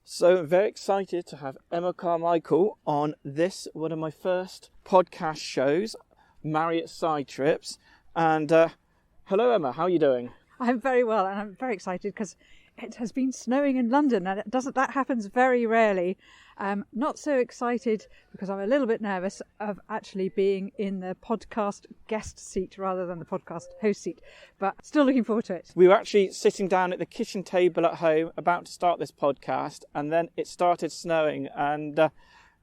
So I'm very excited to have Emma Carmichael on this, one of my first podcast shows, Marriott Side Trips. And hello Emma, how are you doing? I'm very well, and I'm very excited because it has been snowing in London, and that happens very rarely. Not so excited because I'm a little bit nervous of actually being in the podcast guest seat rather than the podcast host seat, but still looking forward to it. We were actually sitting down at the kitchen table at home about to start this podcast, and then it started snowing, and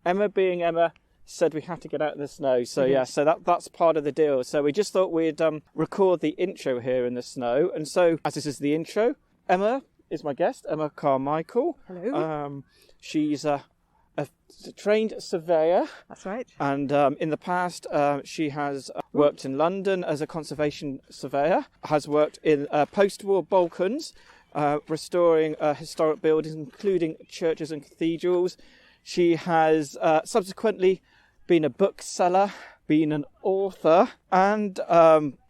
Emma being Emma said we had to get out of the snow. So yeah, so that's part of the deal. So we just thought we'd record the intro here in the snow. And so as this is the intro, Emma is my guest, Emma Carmichael. Hello. She's a trained surveyor. That's right. And in the past, she has worked in London as a conservation surveyor, has worked in post-war Balkans, restoring historic buildings, including churches and cathedrals. She has subsequently been a bookseller, been an author, and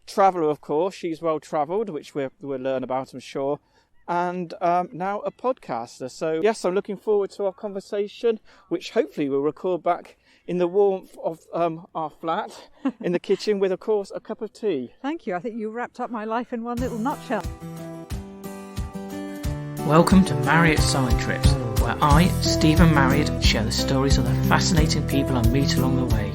traveller, of course. She's well-travelled, which we'll learn about, I'm sure. And now a podcaster. So yes, I'm looking forward to our conversation, which hopefully we'll record back in the warmth of our flat in the kitchen with, of course, a cup of tea. Thank you. I think you wrapped up my life in one little nutshell. Welcome to Marriott Side Trips, where I, Stephen Marriott, share the stories of the fascinating people I meet along the way.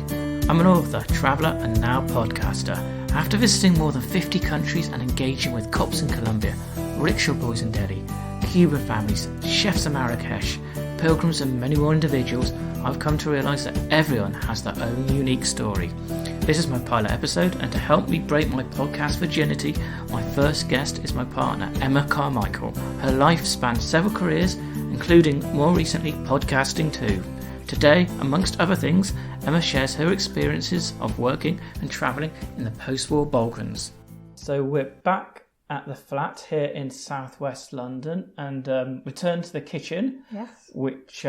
I'm an author, traveller and now podcaster. After visiting more than 50 countries and engaging with cops in Colombia, rickshaw boys in Delhi, Cuban families, chefs in Marrakesh, pilgrims and many more individuals, I've come to realise that everyone has their own unique story. This is my pilot episode, and to help me break my podcast virginity, my first guest is my partner, Emma Carmichael. Her life spans several careers, including more recently podcasting too. Today, amongst other things, Emma shares her experiences of working and travelling in the post-war Balkans. So we're back at the flat here in southwest London, and returned to the kitchen. Yes. Which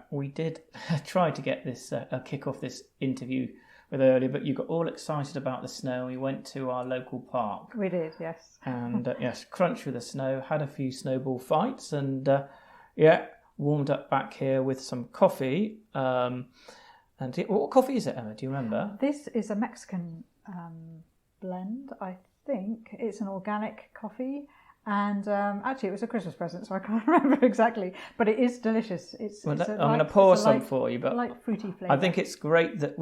we did try to get this kick off this interview with earlier, but you got all excited about the snow. We went to our local park. We did, yes. And yes, crunched with the snow, had a few snowball fights, and warmed up back here with some coffee. And what coffee is it, Emma? Do you remember? This is a Mexican blend, I think. It's an organic coffee, and actually it was a Christmas present, so I can't remember exactly, but it is delicious. I'm going to pour some for you, but light fruity flavour. I think it's great that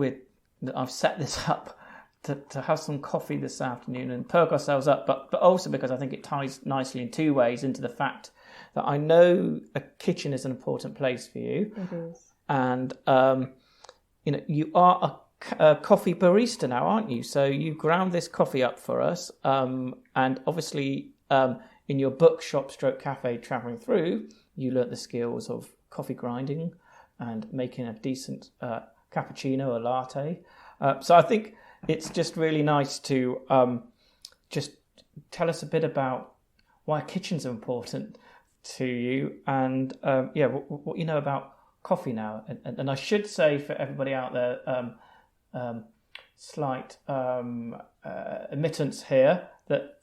I've set this up to have some coffee this afternoon and perk ourselves up, but also because I think it ties nicely in two ways into the fact that I know a kitchen is an important place for you. It is. And you are a coffee barista now, aren't you? So you ground this coffee up for us, and obviously in your bookshop stroke cafe travelling through, you learnt the skills of coffee grinding and making a decent cappuccino or latte. So I think it's just really nice to just tell us a bit about why kitchens are important to you, and what you know about coffee now. And I should say for everybody out there, slight admittance here that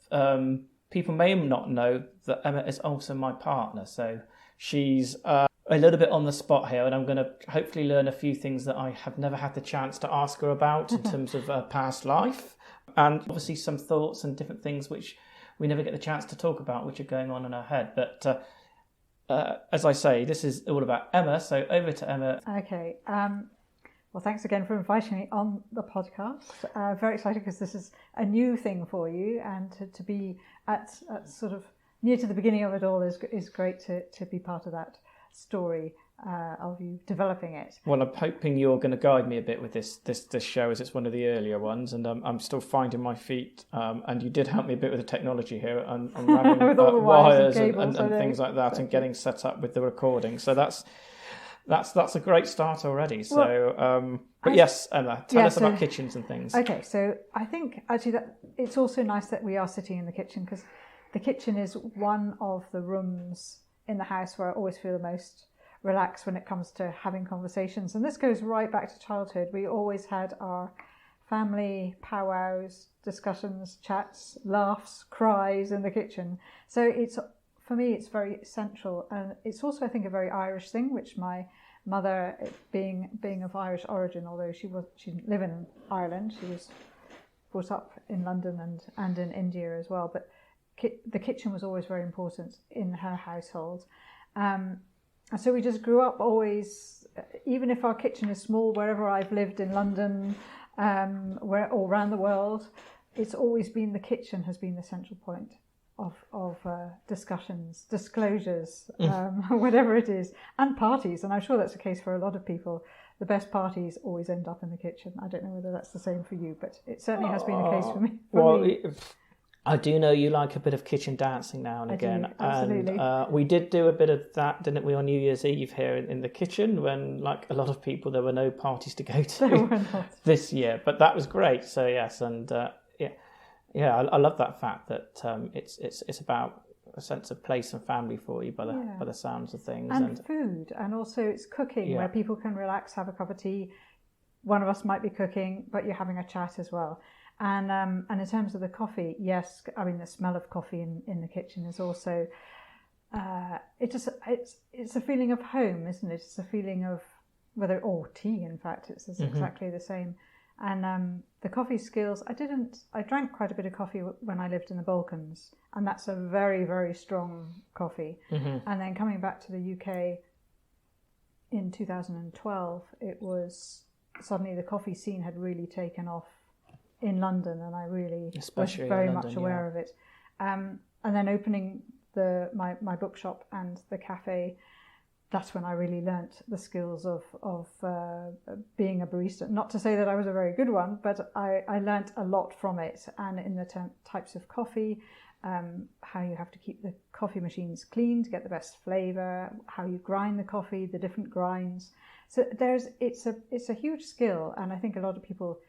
people may not know that Emma is also my partner, so she's a little bit on the spot here, and I'm going to hopefully learn a few things that I have never had the chance to ask her about in terms of past life, and obviously some thoughts and different things which we never get the chance to talk about, which are going on in her head. But as I say, this is all about Emma, so over to Emma. Okay. Well, thanks again for inviting me on the podcast. Very excited because this is a new thing for you, and to be at sort of near to the beginning of it all is great to be part of that story of you developing it. Well, I'm hoping you're going to guide me a bit with this show, as it's one of the earlier ones, and I'm still finding my feet. And you did help me a bit with the technology here, and running with all the wires and, and things like that, and getting set up with the recording. So that's a great start already. So, yes, Emma, tell us about kitchens and things. Okay, so I think actually that it's also nice that we are sitting in the kitchen, because the kitchen is one of the rooms in the house where I always feel the most relaxed when it comes to having conversations. And this goes right back to childhood. We always had our family powwows, discussions, chats, laughs, cries in the kitchen. So it's for me, it's very central, and it's also, I think, a very Irish thing, which my mother, being of Irish origin, although she didn't live in Ireland, she was brought up in London and in India as well. But the kitchen was always very important in her household, and so we just grew up always. Even if our kitchen is small, wherever I've lived in London, or around the world, it's always been the kitchen has been the central point of discussions, disclosures, whatever it is, and parties. And I'm sure that's the case for a lot of people. The best parties always end up in the kitchen. I don't know whether that's the same for you, but it certainly has been the case for me. I do know you like a bit of kitchen dancing now and again. I do, absolutely. And we did do a bit of that, didn't we, on New Year's Eve here in the kitchen, when, like a lot of people, there were no parties to go to There were not. this year. But that was great. So yes, and I love that fact that it's about a sense of place and family for you by the sounds of things. And food, and also it's cooking where people can relax, have a cup of tea. One of us might be cooking, but you're having a chat as well. And in terms of the coffee, yes, I mean the smell of coffee in the kitchen is also it's a feeling of home, isn't it? It's a feeling of or tea. In fact, it's exactly the same. And the coffee skills, I drank quite a bit of coffee when I lived in the Balkans, and that's a very, very strong coffee. And then coming back to the UK in 2012, it was suddenly the coffee scene had really taken off in London, and I really was very much aware of it. And then opening my bookshop and the cafe, that's when I really learnt the skills of being a barista. Not to say that I was a very good one, but I learnt a lot from it, and in the types of coffee, how you have to keep the coffee machines clean to get the best flavour, how you grind the coffee, the different grinds. So it's a huge skill, and I think a lot of people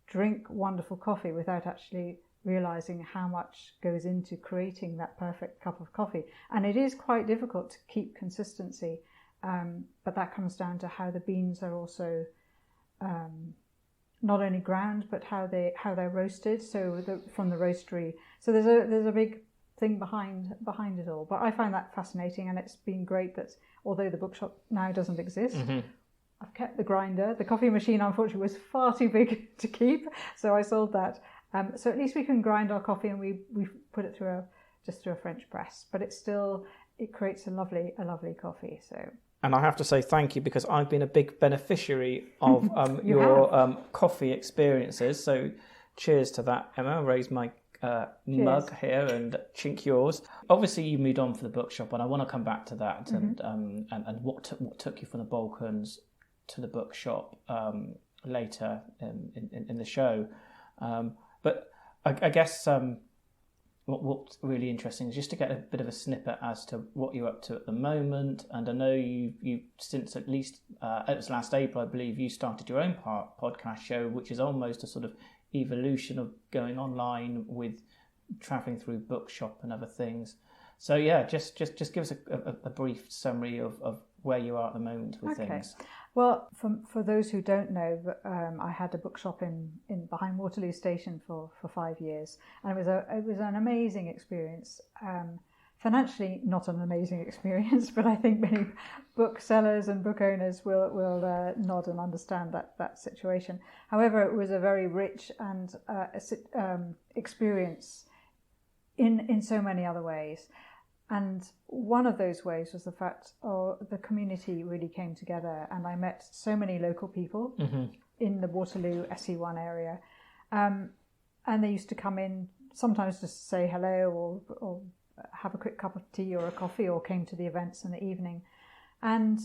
drink wonderful coffee without actually realising how much goes into creating that perfect cup of coffee. And it is quite difficult to keep consistency, but that comes down to how the beans are also not only ground, but how they're roasted. So from the roastery. So there's a big thing behind it all. But I find that fascinating, and it's been great that although the bookshop now doesn't exist, I've kept the grinder. The coffee machine, unfortunately, was far too big to keep, so I sold that. So at least we can grind our coffee, and we put it through a French press. But it creates a lovely coffee. So. And I have to say thank you, because I've been a big beneficiary of your coffee experiences. So cheers to that, Emma. I'll raise my mug here and chink yours. Obviously, you moved on for the bookshop, and I want to come back to that and what took you from the Balkans to the bookshop later in the show. But I guess what's really interesting is just to get a bit of a snippet as to what you're up to at the moment. And I know you since at least it was last April, I believe, you started your own podcast show, which is almost a sort of evolution of going online with travelling through bookshop and other things. So yeah, just give us a brief summary of where you are at the moment with things. Well, for those who don't know, I had a bookshop in behind Waterloo Station for 5 years, and it was an amazing experience. Financially, not an amazing experience, but I think many booksellers and book owners will nod and understand that situation. However, it was a very rich and experience in so many other ways. And one of those ways was the fact the community really came together, and I met so many local people in the Waterloo SE1 area. And they used to come in sometimes just to say hello or have a quick cup of tea or a coffee, or came to the events in the evening. And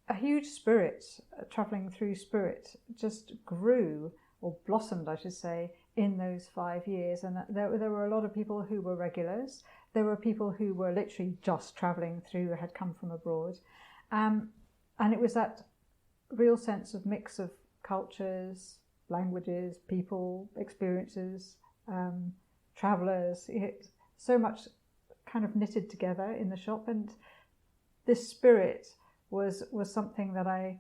a huge spirit, travelling through spirit, just grew, or blossomed, I should say, in those 5 years. And there were a lot of people who were regulars. There were people who were literally just travelling through, had come from abroad. And it was that real sense of mix of cultures, languages, people, experiences, travellers. So much kind of knitted together in the shop. And this spirit was something that I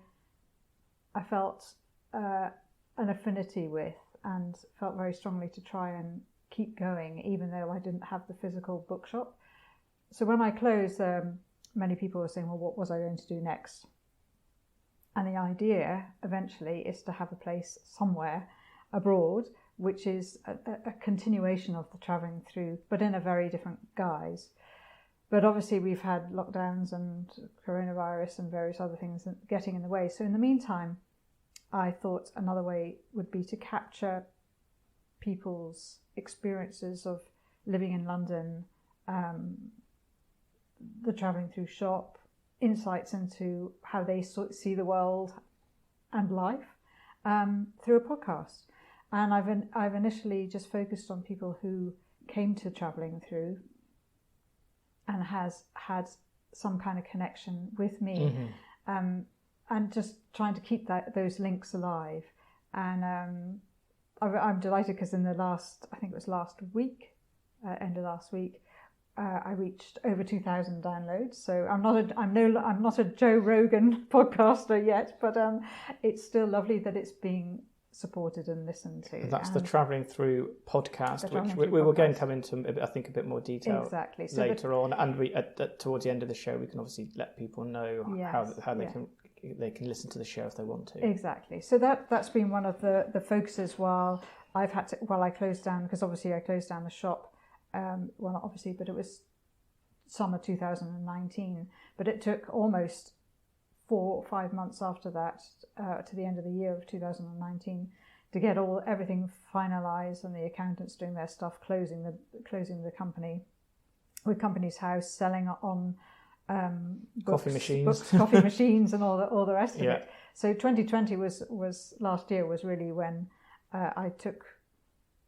felt an affinity with, and felt very strongly to try and keep going, even though I didn't have the physical bookshop. So when I closed, many people were saying, well, what was I going to do next? And the idea eventually is to have a place somewhere abroad, which is a continuation of the travelling through, but in a very different guise. But obviously we've had lockdowns and coronavirus and various other things getting in the way. So in the meantime, I thought another way would be to capture people's experiences of living in London, the travelling through shop, insights into how they see the world and life through a podcast. And I've initially just focused on people who came to travelling through and has had some kind of connection with me, and just trying to keep those links alive. And I'm delighted because in the last week, end of last week, I reached over 2,000 downloads. So I'm not a Joe Rogan podcaster yet, but it's still lovely that it's being supported and listened to. That's the Travelling Through podcast, which we will again come into, I think, a bit more detail later on. And we towards the end of the show, we can obviously let people know how they can listen to the show if they want to. Exactly. So that's been one of the focuses while I closed down, because obviously I closed down the shop. Well, not obviously, but it was summer 2019. But it took almost 4 or 5 months after that, to the end of the year of 2019, to get everything finalised and the accountants doing their stuff, closing the company with Companies House, selling on books, coffee machines, and all the rest of it. So 2020 was last year was really when I took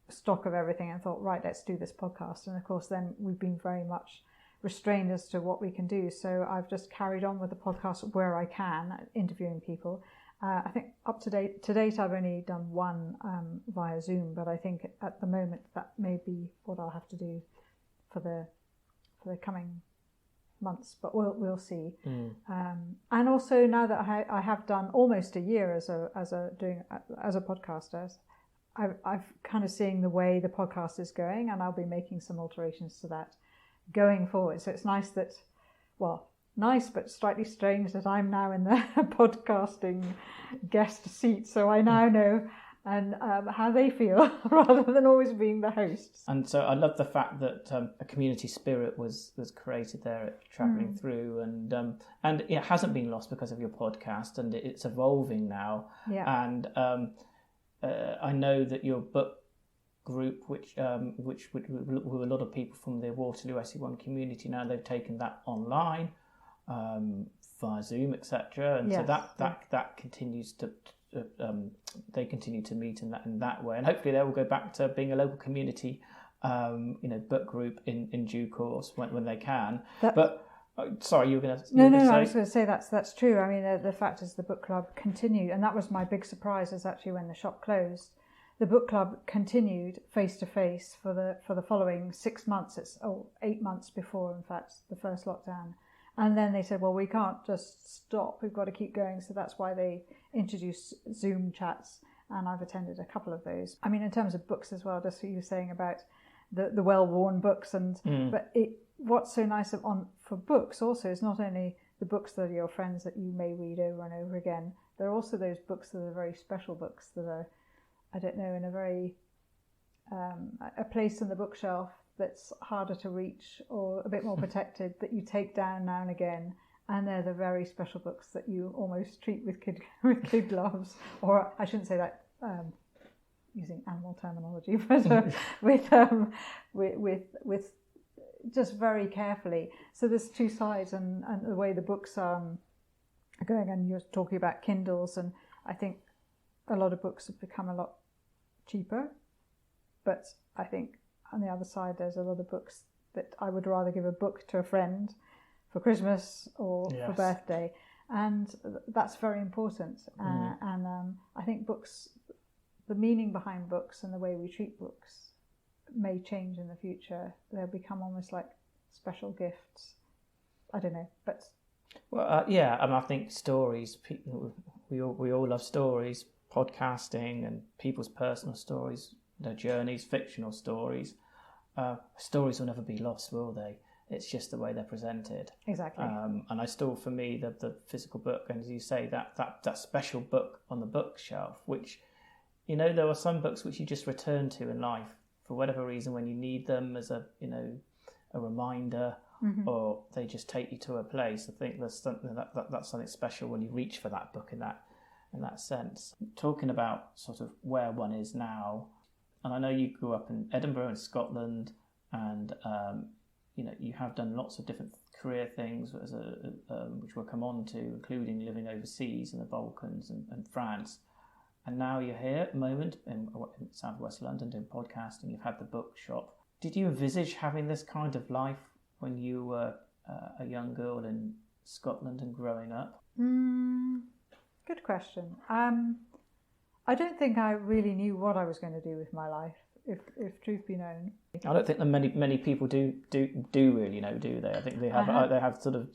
stock of everything and thought, right, let's do this podcast. And of course, then we've been very much restrained as to what we can do. So I've just carried on with the podcast where I can, interviewing people. I think to date, I've only done one via Zoom, but I think at the moment that may be what I'll have to do for the coming months. But we'll see. And also now that I have done almost a year as a podcaster, I've kind of seeing the way the podcast is going, and I'll be making some alterations to that going forward. So it's nice but slightly strange that I'm now in the podcasting guest seat, so I now know and how they feel rather than always being the hosts. And so I love the fact that a community spirit was created there at Travelling Through, and it hasn't been lost because of your podcast, and it's evolving now. And I know that your book group, which were a lot of people from the Waterloo SE1 community, now they've taken that online via Zoom, etc. And so that continues to they continue to meet in that way, and hopefully they will go back to being a local community, book group in due course when they can. Sorry, you were going to. No. I was going to say that's true. I mean, the fact is the book club continued, and that was my big surprise. Is actually when the shop closed, the book club continued face to face for the following 6 months. 8 months before, in fact, the first lockdown, and then they said, well, we can't just stop. We've got to keep going. So that's why they introduced Zoom chats, and I've attended a couple of those. I mean, in terms of books as well, just what you were saying about the well-worn books, but what's so nice for books also is not only the books that are your friends that you may read over and over again, there are also those books that are very special books that are, I don't know, in a very a place in the bookshelf that's harder to reach or a bit more protected, that you take down now and again, and they're the very special books that you almost treat with kid gloves, or I shouldn't say that using animal terminology, but with just very carefully. So there's two sides, and the way the books are going, and you're talking about Kindles, and I think a lot of books have become a lot cheaper, but I think on the other side there's a lot of books that I would rather give a book to a friend for Christmas or for birthday, and that's very important. And I think books, the meaning behind books and the way we treat books may change in the future. They'll become almost like special gifts. I don't know, but and I think stories. We all love stories, podcasting, and people's personal stories, their journeys, fictional stories. Stories will never be lost, will they? It's just the way they're presented. Exactly. And I still, for me, the physical book, and as you say, that special book on the bookshelf, which, you know, there are some books which you just return to in life for whatever reason when you need them as a, you know, a reminder, or they just take you to a place. I think there's something that's something special when you reach for that book in that sense. Talking about sort of where one is now, and I know you grew up in Edinburgh in Scotland, and you know, you have done lots of different career things as which we'll come on to, including living overseas in the Balkans and France. And now you're here at the moment in South West London doing podcasting. You've had the bookshop. Did you envisage having this kind of life when you were a young girl in Scotland and growing up? Good question. I don't think I really knew what I was going to do with my life, if truth be known. I don't think that many people do really know, do they? I think they have sort of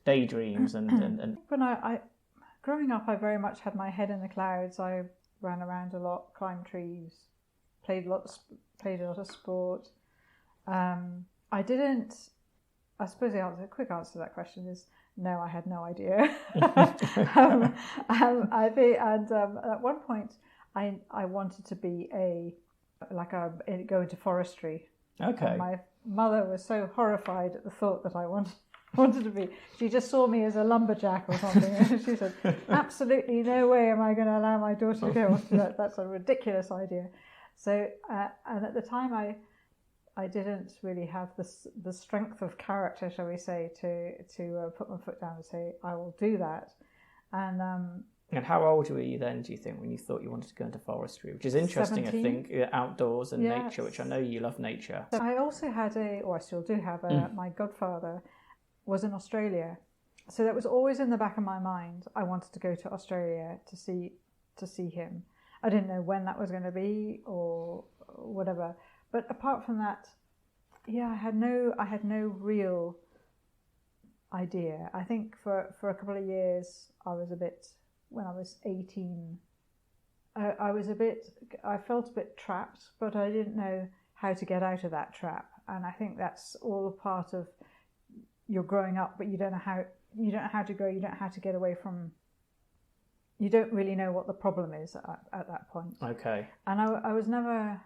daydreams and. When I growing up, I very much had my head in the clouds. I ran around a lot, climbed trees, played a lot of sport. I suppose the quick answer to that question is no. I had no idea. I think, and at one point, I wanted to be go into forestry. Okay. And my mother was so horrified at the thought that I wanted to be. She just saw me as a lumberjack or something, and she said, "Absolutely no way am I going to allow my daughter to go off to that. That's a ridiculous idea." So, and at the time, I didn't really have the strength of character, shall we say, to put my foot down and say I will do that. And how old were you then, do you think, when you thought you wanted to go into forestry? Which is interesting, 17. I think, outdoors and nature, which I know you love nature. So I also had I still do have my godfather was in Australia. So that was always in the back of my mind. I wanted to go to Australia to see him. I didn't know when that was going to be or whatever. But apart from that, I had no real idea. I think for a couple of years, when I was 18, I felt a bit trapped, but I didn't know how to get out of that trap. And I think that's all a part of you're growing up, but you don't know how to grow, you don't know how to get away from, you don't really know what the problem is at that point. Okay. And I was never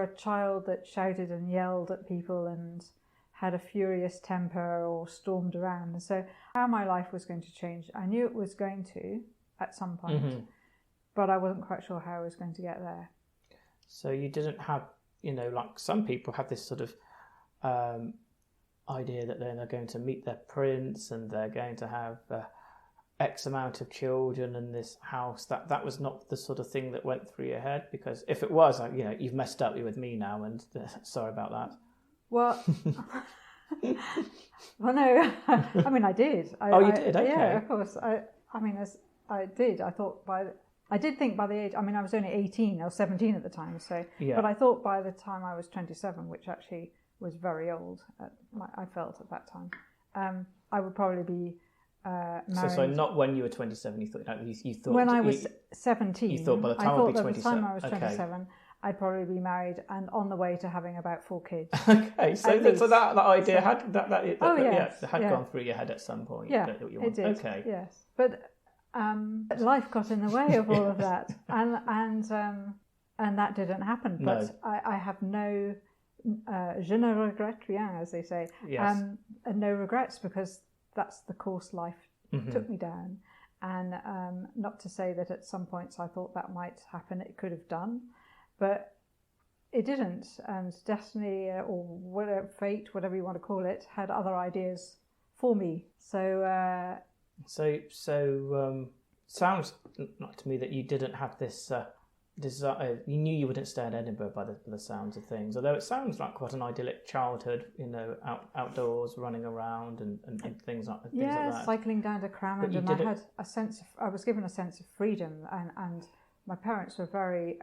a child that shouted and yelled at people and had a furious temper or stormed around. And so how my life was going to change, I knew it was going to at some point, but I wasn't quite sure how I was going to get there. So you didn't have, like some people have this sort of idea that they're going to meet their prince and they're going to have X amount of children in this house. That was not the sort of thing that went through your head, because if it was, you've messed up with me now, and sorry about that. Well, well, no, I mean, I did. You did? Okay. Yeah, of course. I did. I did think by the age, I was only 18, I was 17 at the time, so, but I thought by the time I was 27, which actually was very old, I felt at that time, I would probably be married. So not when you were 27, you thought... When I was 17. You thought by the time I would be 27. By the time I was 27, I'd probably be married and on the way to having about 4 kids. Okay, so that idea had gone through your head at some point. Yeah, it did. Okay. Yes, but life got in the way of all of that, and that didn't happen. No. But I have no, je ne regrette rien, as they say. Yes. And no regrets, because that's the course life took me down. And not to say that at some points I thought that might happen, it could have done, but it didn't. And destiny, or whatever, fate, whatever you want to call it, had other ideas for me. So sounds like to me that you didn't have this desire. You knew you wouldn't stay in Edinburgh by the sounds of things, although it sounds like quite an idyllic childhood, outdoors, running around and things like that. Yeah, cycling down to Cramond, and I was given a sense of freedom, and my parents were very,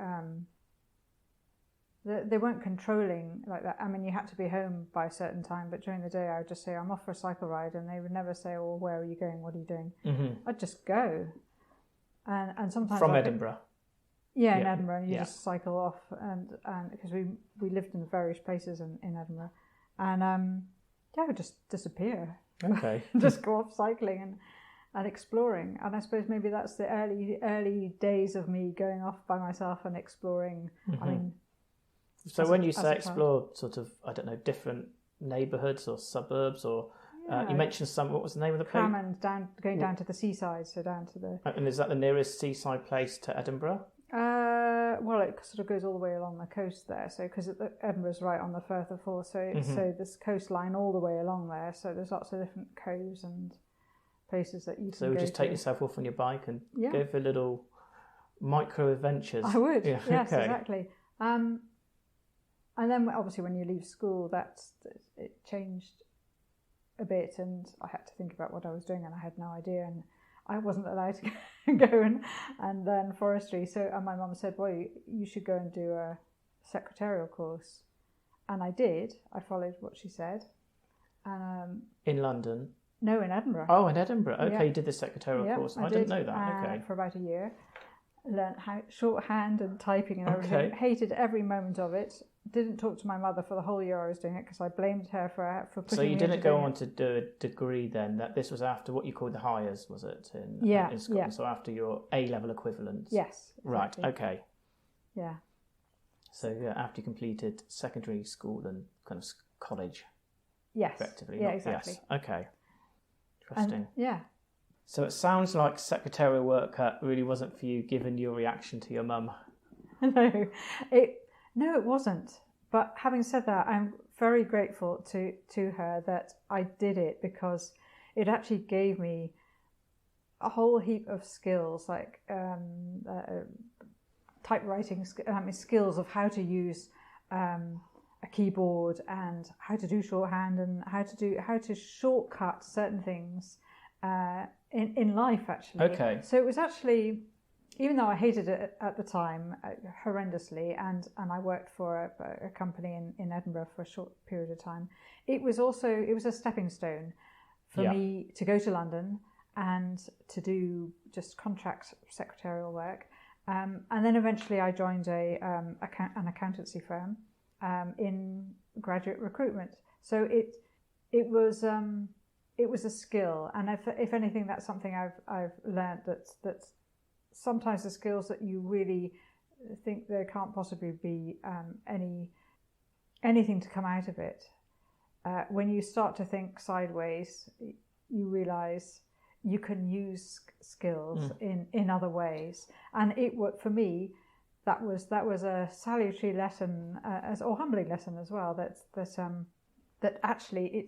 they weren't controlling like that. You had to be home by a certain time, but during the day I would just say, I'm off for a cycle ride, and they would never say, well, where are you going, what are you doing? I'd just go, and sometimes from Edinburgh. Yeah, in Edinburgh, and you just cycle off, and because we lived in various places in Edinburgh, and Yeah, I would just disappear. Okay. Just go off cycling and exploring. And I suppose maybe that's the early days of me going off by myself and exploring. I mean, so when you say explore, sort of, I don't know, different neighbourhoods or suburbs, or you mentioned what was the name of the place? Crammond, going down to the seaside, so down to the... And is that the nearest seaside place to Edinburgh? Well, it sort of goes all the way along the coast there, so because Edinburgh's right on the Firth of Forth, so this coastline all the way along there, so there's lots of different coves and places that you can So go just to. take yourself off on your bike and go for little micro adventures. I would, yes, okay. Exactly. And then obviously when you leave school, it changed a bit, and I had to think about what I was doing, and I had no idea, and I wasn't allowed to go and learn forestry. So, and my mum said, well, you should go and do a secretarial course. And I did. I followed what she said. And, in London? No, in Edinburgh. Oh, in Edinburgh. Okay, yeah. You did the secretarial course. I didn't know that. Okay. For about a year. Learned shorthand and typing and everything. Hated every moment of it. Didn't talk to my mother for the whole year I was doing it because I blamed her for putting me into doing it. So you didn't go on to do a degree then? That this was after what you called the Highers, was it? In Scotland. Yeah. So after your A-level equivalent. Yes. Exactly. Right. Okay. Yeah. So after you completed secondary school and kind of college. Yes. Effectively. Yeah. Exactly. Yes. Okay. Interesting. Yeah. So it sounds like secretarial work really wasn't for you, given your reaction to your mum. No, it wasn't. But having said that, I'm very grateful to her that I did it, because it actually gave me a whole heap of skills, like typewriting skills of how to use a keyboard and how to do shorthand and how to shortcut certain things in life, actually. Okay. So it was actually, even though I hated it at the time horrendously, and I worked for a company in Edinburgh for a short period of time, it was a stepping stone for me to go to London and to do just contract secretarial work, and then eventually I joined an accountancy firm in graduate recruitment. So it was a skill, and if anything, that's something I've learned, that sometimes the skills that you really think there can't possibly be anything to come out of it. When you start to think sideways, you realise you can use skills in other ways, and for me, that was a salutary lesson, or humbling lesson as well. That actually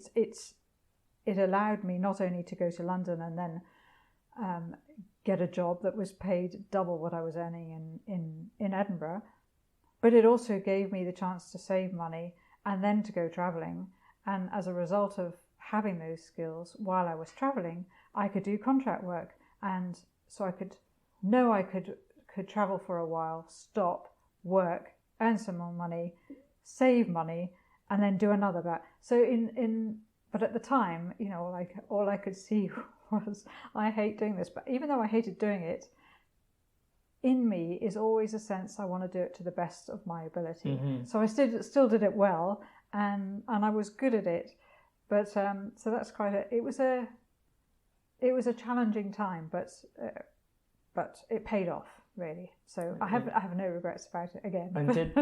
it allowed me not only to go to London and then get a job that was paid double what I was earning in Edinburgh, but it also gave me the chance to save money and then to go travelling. And as a result of having those skills while I was travelling, I could do contract work, and so I could travel for a while, stop, work, earn some more money, save money, and then do another bat. So but at the time, all I could see was, I hate doing this, but even though I hated doing it, in me is always a sense I want to do it to the best of my ability. Mm-hmm. So I still did it well, and I was good at it. But so that's it was a challenging time, but it paid off, really. So I have no regrets about it again. And did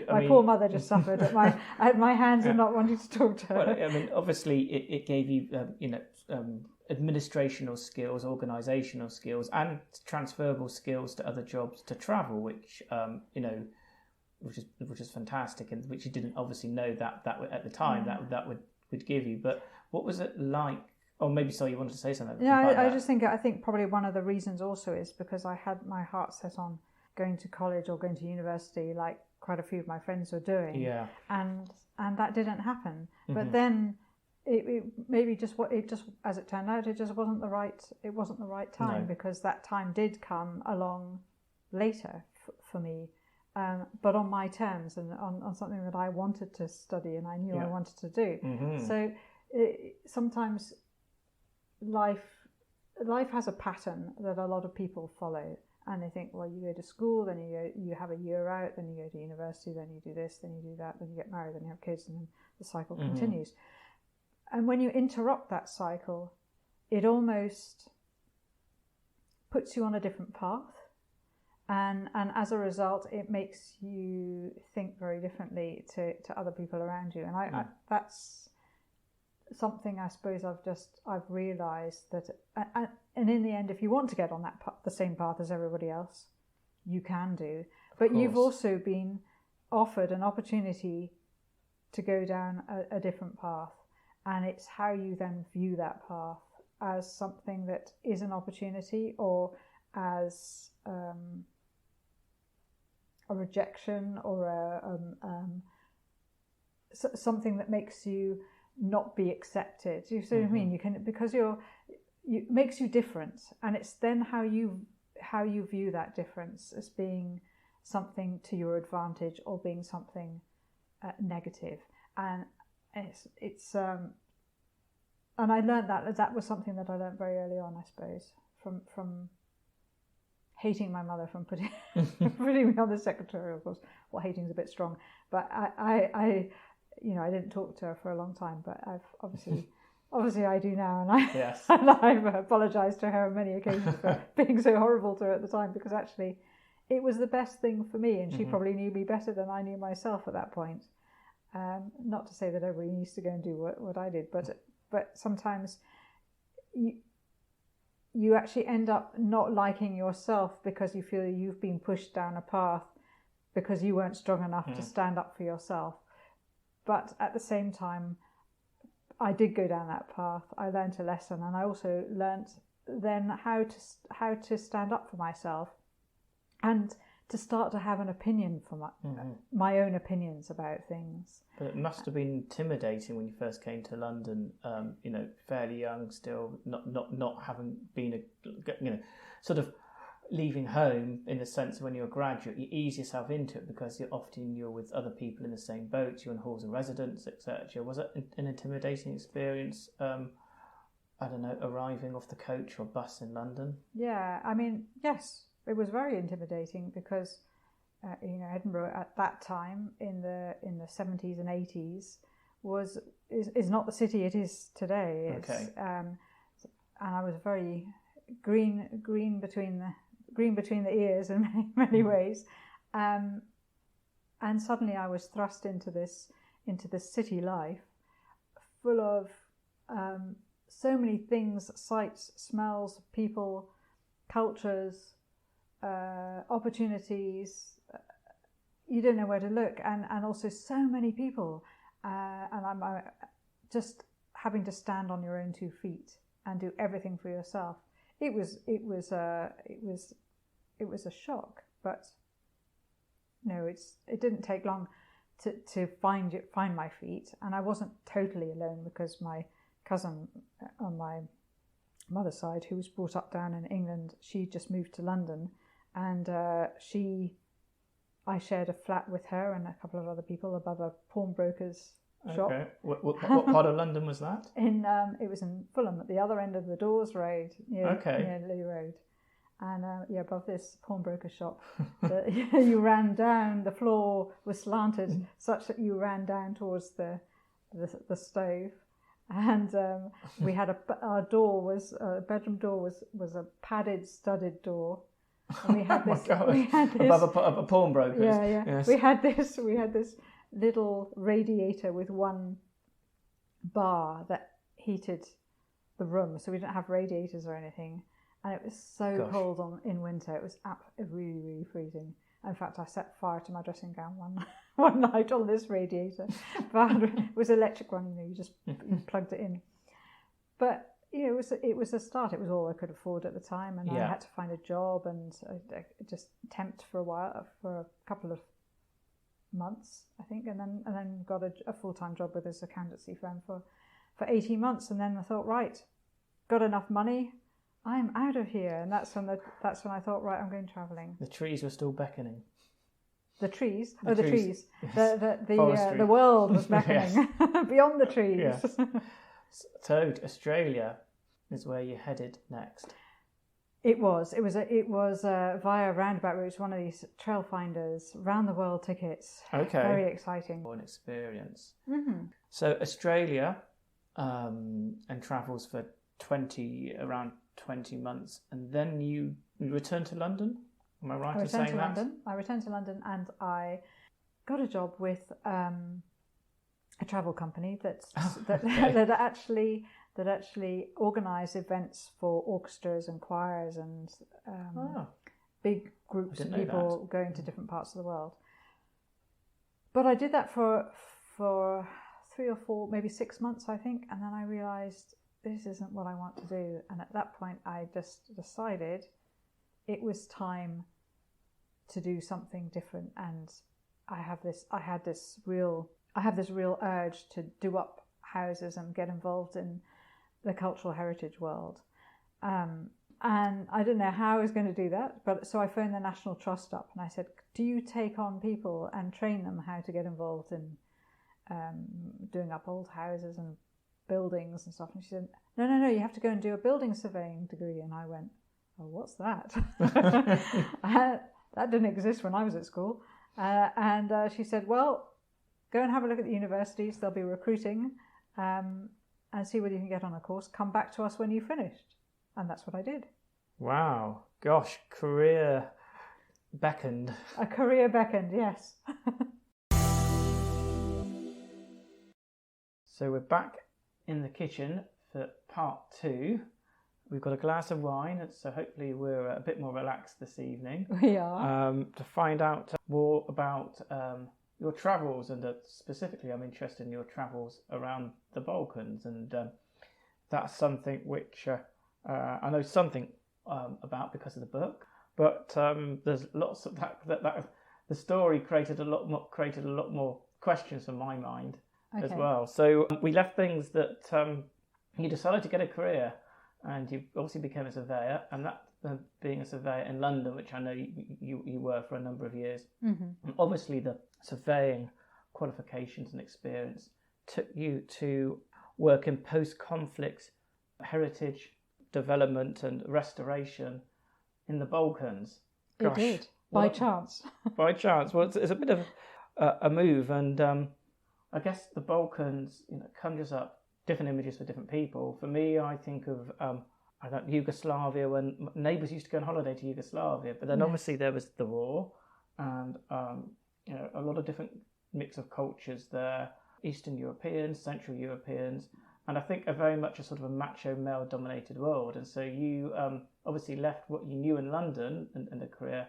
my poor mother just suffered at my hands and not wanting to talk to her. Well, I mean, obviously it gave you administrational skills, organisational skills, and transferable skills to other jobs, to travel, which which is fantastic, and which you didn't obviously know that at the time that would give you. But what was it like? Or maybe you wanted to say something. Yeah, I think probably one of the reasons also is because I had my heart set on going to college or going to university, like quite a few of my friends were doing. Yeah. And that didn't happen. Mm-hmm. But then it maybe as it turned out, it just wasn't the right time, because that time did come along later for me. But on my terms, and on something that I wanted to study and I knew I wanted to do. Mm-hmm. So sometimes life has a pattern that a lot of people follow, and they think, well, you go to school, then you have a year out, then you go to university, then you do this, then you do that, then you get married, then you have kids, and then the cycle continues. And when you interrupt that cycle, it almost puts you on a different path. And as a result, it makes you think very differently to other people around you. And I that's something I suppose I've realised that, and in the end, if you want to get on the same path as everybody else, you can do. But you've also been offered an opportunity to go down a different path. And it's how you then view that path as something that is an opportunity or as a rejection or something that makes you not be accepted. You see what I mean? You can, because makes you different, and it's then how you view that difference as being something to your advantage or being something negative. And it's and I learned that was something that I learned very early on, I suppose, from hating my mother from putting me on the secretarial course. Well, hating's a bit strong, but I I didn't talk to her for a long time, but I've obviously I do now, and I've apologised to her on many occasions for being so horrible to her at the time, because actually it was the best thing for me, and she probably knew me better than I knew myself at that point. Not to say that everybody needs to go and do what I did, but sometimes you actually end up not liking yourself because you feel you've been pushed down a path because you weren't strong enough to stand up for yourself. But at the same time, I did go down that path. I learned a lesson, and I also learned then how to stand up for myself, and to start to have an opinion for my own opinions about things. But it must have been intimidating when you first came to London. Fairly young still, not having been sort of leaving home, in the sense of when you're a graduate, you ease yourself into it because you're with other people in the same boat, you're in halls of residence, etc. Was it an intimidating experience? Arriving off the coach or bus in London? Yeah, I mean, yes. It was very intimidating because, Edinburgh at that time in the 70s and 80s is not the city it is today. It's, and I was very green between the ears in many ways, and suddenly I was thrust into this city life, full of so many things, sights, smells, people, cultures. Opportunities, you don't know where to look, and also so many people, and I'm just having to stand on your own 2 feet and do everything for yourself. It was a shock, but it didn't take long to find my feet, and I wasn't totally alone because my cousin on my mother's side, who was brought up down in England, she just moved to London. And I shared a flat with her and a couple of other people above a pawnbroker's shop. Okay. What part of London was that? It was in Fulham, at the other end of the Dawes Road, near Lee Road. And above this pawnbroker shop, you ran down. The floor was slanted such that you ran down towards the stove. And we had our bedroom door was a padded, studded door. And we had this. Above a pawnbroker's. Yeah. Yes. We had this little radiator with one bar that heated the room, so we didn't have radiators or anything. And it was so cold in winter. It was really, really freezing. In fact, I set fire to my dressing gown one night on this radiator. But it was an electric one. You just plugged it in. But it was a start. It was all I could afford at the time, and I had to find a job, and I just temped for a couple of months, I think, and then got a full-time job with this accountancy firm for 18 months, and then I thought, right, got enough money, I'm out of here, and that's when I thought, right, I'm going travelling. The trees were still beckoning. The trees? The trees. Yes. The world was beckoning beyond the trees. Yes. So Australia is where you headed next. It was via roundabout routes, one of these trail finders, round the world tickets. Okay. Very exciting. An experience. Mm-hmm. So Australia, and travels for around 20 months, and then you return to London. Am I right in saying that? I returned to London, and I got a job with a travel company that actually organised events for orchestras and choirs and big groups of people going to different parts of the world. But I did that for 3 or 4, maybe 6 months, I think, and then I realised this isn't what I want to do. And at that point, I just decided it was time to do something different. And I have this real urge to do up houses and get involved in the cultural heritage world. And I didn't know how I was going to do that, but so I phoned the National Trust up and I said, do you take on people and train them how to get involved in doing up old houses and buildings and stuff? And she said, no, you have to go and do a building surveying degree. And I went, oh, what's that? That didn't exist when I was at school. And she said, well, go and have a look at the universities. They'll be recruiting and see whether you can get on a course. Come back to us when you've finished. And that's what I did. Wow. Gosh, career beckoned. A career beckoned, yes. So we're back in the kitchen for part 2. We've got a glass of wine, so hopefully we're a bit more relaxed this evening. We are. To find out more about your travels, and specifically I'm interested in your travels around the Balkans, and that's something which I know something about because of the book, but there's lots of that the story created a lot more questions in my mind as well. So we left things that you decided to get a career, and you obviously became a surveyor, and that being a surveyor in London, which I know you were for a number of years, and obviously the surveying qualifications and experience took you to work in post-conflict heritage development and restoration in the Balkans. Gosh, it did, by chance. By chance. Well, it's a bit of a move, and I guess the Balkans, conjures up different images for different people. For me, I think of Yugoslavia, when neighbours used to go on holiday to Yugoslavia, but then obviously there was the war, and a lot of different mix of cultures there, Eastern Europeans, Central Europeans, and I think are very much a sort of a macho male-dominated world. And so you obviously left what you knew in London and a career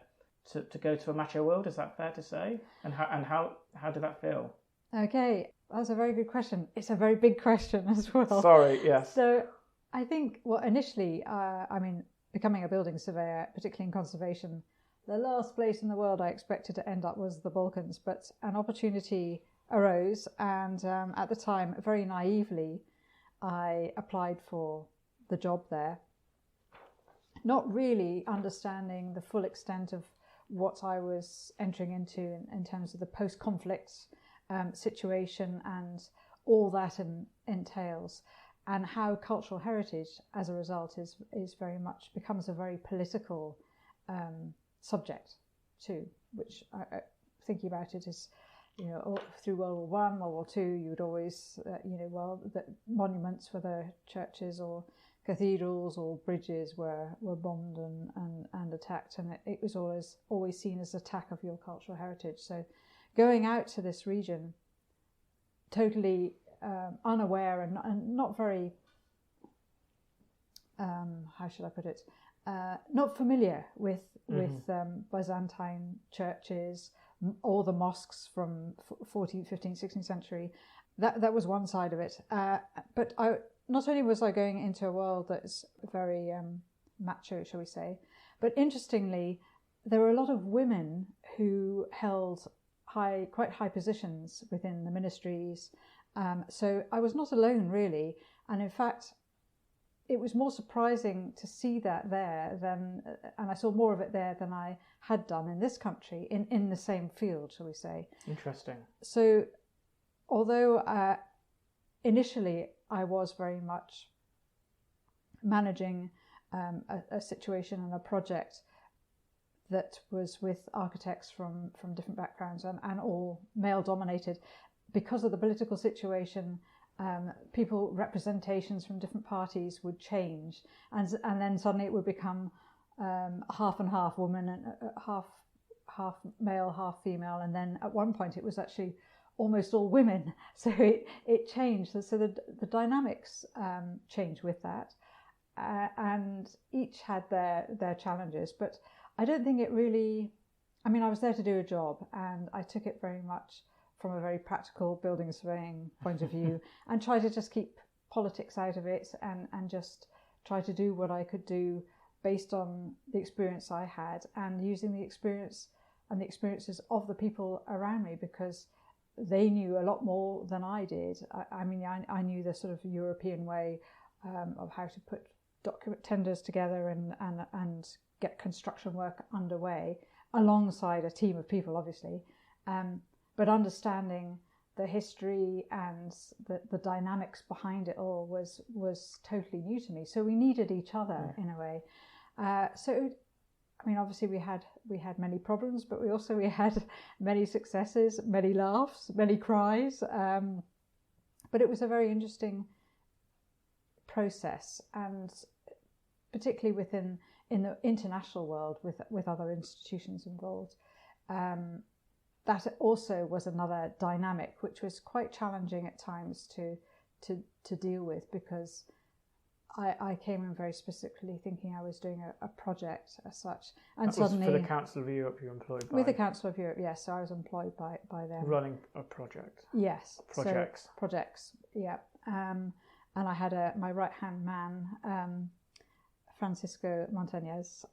to go to a macho world. Is that fair to say? And how did that feel? Okay, that's a very good question. It's a very big question as well. Sorry, yes. So I think, initially, becoming a building surveyor, particularly in conservation, the last place in the world I expected to end up was the Balkans. But an opportunity arose, and at the time, very naively, I applied for the job there, not really understanding the full extent of what I was entering into in terms of the post-conflict situation and all that entails, and how cultural heritage, as a result, is very much becomes a very political subject too. Which thinking about it is, through World War I, World War II, you would always, the monuments, whether churches or cathedrals or bridges, were bombed and attacked, and it was always seen as attack of your cultural heritage. So going out to this region, totally unaware and not very, how should I put it, not familiar with Byzantine churches or the mosques from 14th, 15th, 16th century. That was one side of it. But not only was I going into a world that's very macho, shall we say, but interestingly, there were a lot of women who held quite high positions within the ministries. So I was not alone, really. And in fact, it was more surprising to see that there and I saw more of it there than I had done in this country, in the same field, shall we say. Interesting. So although initially I was very much managing a situation and a project that was with architects from different backgrounds and all male dominated, because of the political situation, representations from different parties would change, and then suddenly it would become half and half, woman and half male, half female, and then at one point it was actually almost all women. So it changed. So the dynamics changed with that, and each had their challenges. But I don't think it really. I mean, I was there to do a job, and I took it very much from a very practical building surveying point of view, and try to just keep politics out of it, and just try to do what I could do based on the experience I had, and using the experience and the experiences of the people around me, because they knew a lot more than I did. I mean, I knew the sort of European way of how to put document tenders together and get construction work underway alongside a team of people, obviously. But understanding the history and the dynamics behind it all was totally new to me. So we needed each other in a way. So, I mean, obviously we had many problems, but we had many successes, many laughs, many cries. But it was a very interesting process, and particularly in the international world with other institutions involved. That also was another dynamic which was quite challenging at times to deal with, because I came in very specifically thinking I was doing a project as such, and that suddenly was for the Council of Europe you're employed by. With the Council of Europe, yes. So I was employed by them, running a project. Yes, Projects. So, projects, yeah. And I had my right hand man, Francisco Montañez,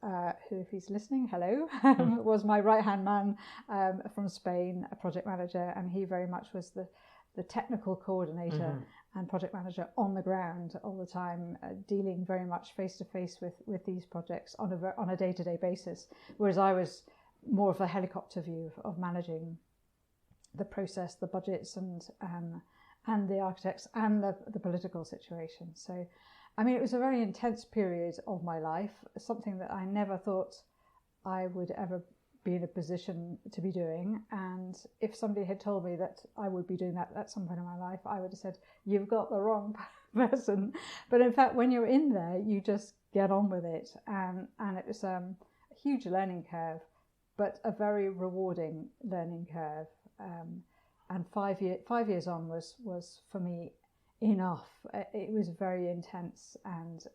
who, if he's listening, hello, was my right hand man from Spain, a project manager, and he very much was the technical coordinator and project manager on the ground all the time, dealing very much face to face with these projects on a day-to-day basis, whereas I was more of a helicopter view of managing the process, the budgets, and the architects and the political situation. So, I mean, it was a very intense period of my life, something that I never thought I would ever be in a position to be doing. And if somebody had told me that I would be doing that at some point in my life, I would have said, you've got the wrong person. But in fact, when you're in there, you just get on with it. And it was a huge learning curve, but a very rewarding learning curve. And 5 years on was for me enough. It was very intense, and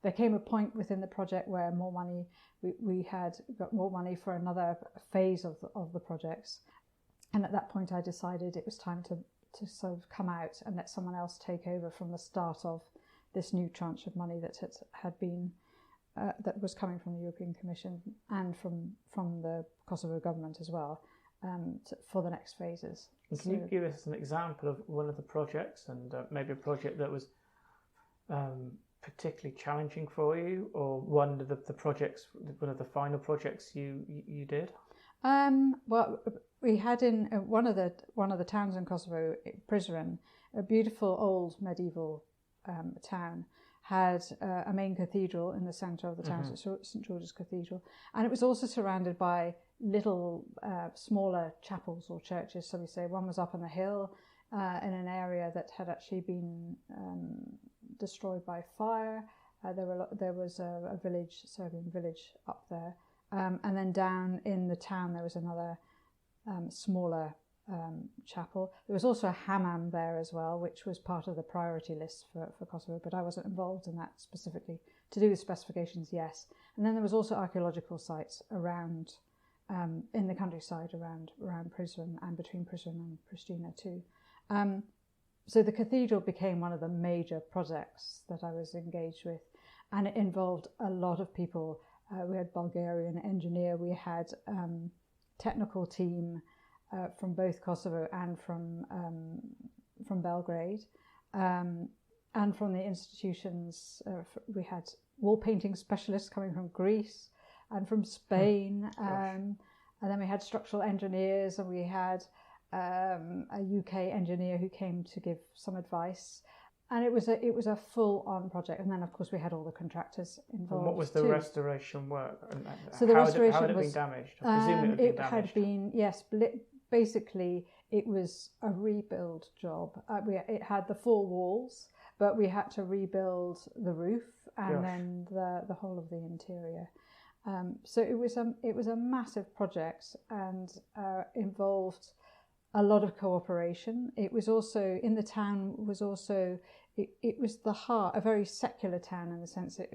there came a point within the project where more money, we had got more money for another phase of the projects, and at that point I decided it was time to sort of come out and let someone else take over from the start of this new tranche of money that had been that was coming from the European Commission and from the Kosovo government as well, for the next phases. And can you give us an example of one of the projects, and maybe a project that was particularly challenging for you, or one of the projects, one of the final projects you did? Well, we had in one of the towns in Kosovo, Prizren, a beautiful old medieval town, had a main cathedral in the centre of the town, St George's Cathedral, and it was also surrounded by little smaller chapels or churches. So we say one was up on the hill in an area that had actually been destroyed by fire. There was a village, Serbian village up there, and then down in the town there was another smaller chapel. There was also a hammam there as well, which was part of the priority list for Kosovo, but I wasn't involved in that specifically. To do with specifications, yes. And then there was also archaeological sites around in the countryside around Prizren and between Prizren and Pristina too. So the cathedral became one of the major projects that I was engaged with, and it involved a lot of people. We had Bulgarian engineer, we had technical team from both Kosovo and from Belgrade, and from the institutions. We had wall painting specialists coming from Greece and from Spain, and then we had structural engineers, and we had a UK engineer who came to give some advice, and it was a full-on project. And then, of course, we had all the contractors involved. And what was the restoration work? So the restoration how had it was been damaged? I presume it had been damaged. Had been, yes, basically it was a rebuild job. It had the 4 walls, but we had to rebuild the roof and then the whole of the interior. So it was a massive project, and involved a lot of cooperation. It was also in the town was also it was the heart, a very secular town in the sense that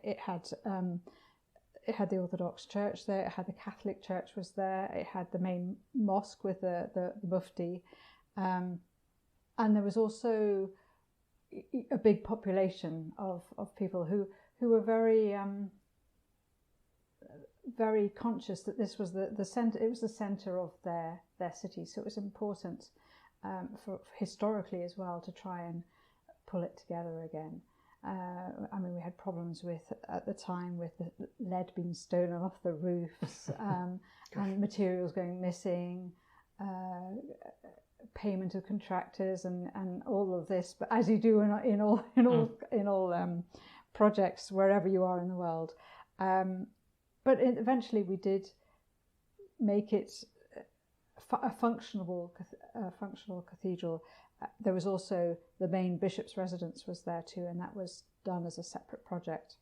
it had the Orthodox Church there, it had the Catholic Church was there, it had the main mosque with the mufti, and there was also a big population of people who were very very conscious that this was the center. It was the center of their city, so it was important for historically as well to try and pull it together again. I mean, we had problems at the time with the lead being stolen off the roofs, and materials going missing, payment of contractors, and all of this. But as you do in all projects wherever you are in the world. But eventually we did make it a functional cathedral. There was also the main bishop's residence was there too, and that was done as a separate project,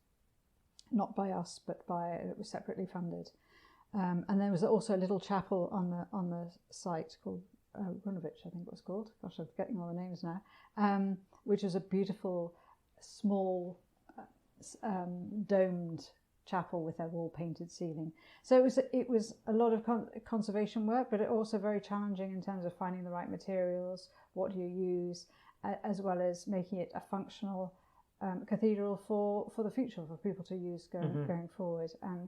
not by us, but it was separately funded. And there was also a little chapel on the site called Runovich, I think it was called. Gosh, I'm forgetting all the names now. Which is a beautiful, small, domed chapel with a wall-painted ceiling. So it was a lot of conservation work, but it also very challenging in terms of finding the right materials, what do you use, as well as making it a functional cathedral for the future, for people to use going forward. And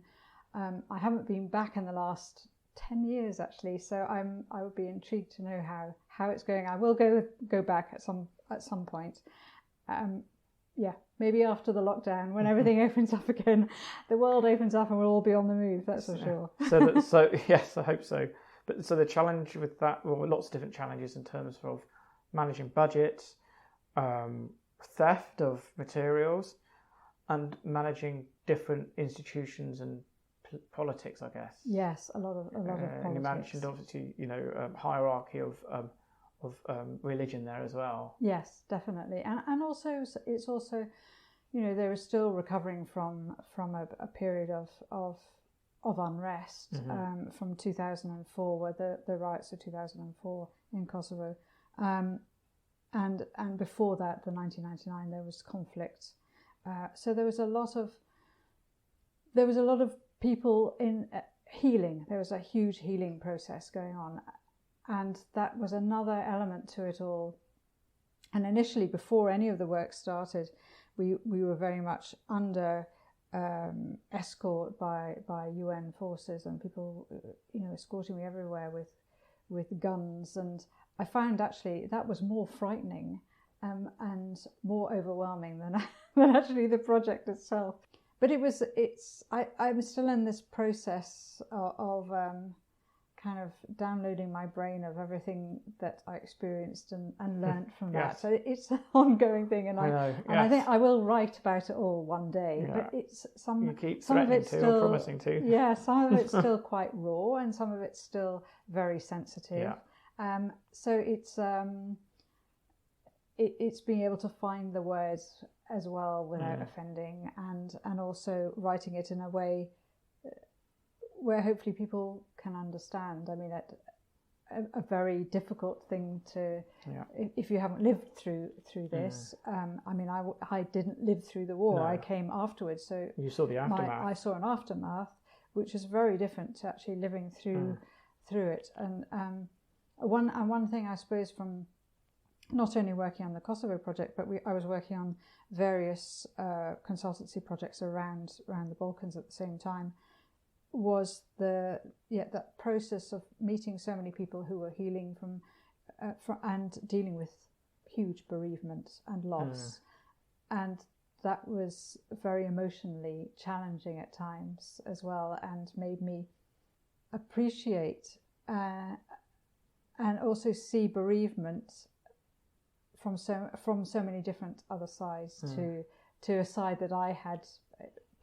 I haven't been back in the last 10 years actually, so I would be intrigued to know how it's going. I will go back at some point. Maybe after the lockdown, when everything opens up again, the world opens up and we'll all be on the move, that's for sure. So yes, I hope so. But so the challenge with that, well, lots of different challenges in terms of managing budgets, theft of materials, and managing different institutions and politics, I guess. Yes, a lot of politics. And you mentioned obviously, hierarchy of religion there as well. Yes, definitely, and also it's also, they were still recovering from a period of unrest from 2004, where the riots of 2004 in Kosovo, and before that, the 1999, there was conflict. So there was a lot of people in healing. There was a huge healing process going on. And that was another element to it all. And initially, before any of the work started, we were very much under escort by UN forces, and people, escorting me everywhere with guns. And I found actually that was more frightening and more overwhelming than actually the project itself. But I'm still in this process of kind of downloading my brain of everything that I experienced and learnt from that. So it's an ongoing thing, and I think I will write about it all one day. Yeah. But it's you keep some of it's still promising to. Yeah, some of it's still quite raw, and some of it's still very sensitive. Yeah. So it's being able to find the words as well without offending, and also writing it in a way where hopefully people can understand. I mean, a very difficult thing to, if you haven't lived through this. I mean, I didn't live through the war. No. I came afterwards, so you saw the aftermath. I saw an aftermath, which is very different to actually living through it. And one thing, I suppose, from not only working on the Kosovo project, but I was working on various consultancy projects around the Balkans at the same time, was that process of meeting so many people who were healing from and dealing with huge bereavement and loss, and that was very emotionally challenging at times as well, and made me appreciate and also see bereavement from so many different other sides, to a side that I had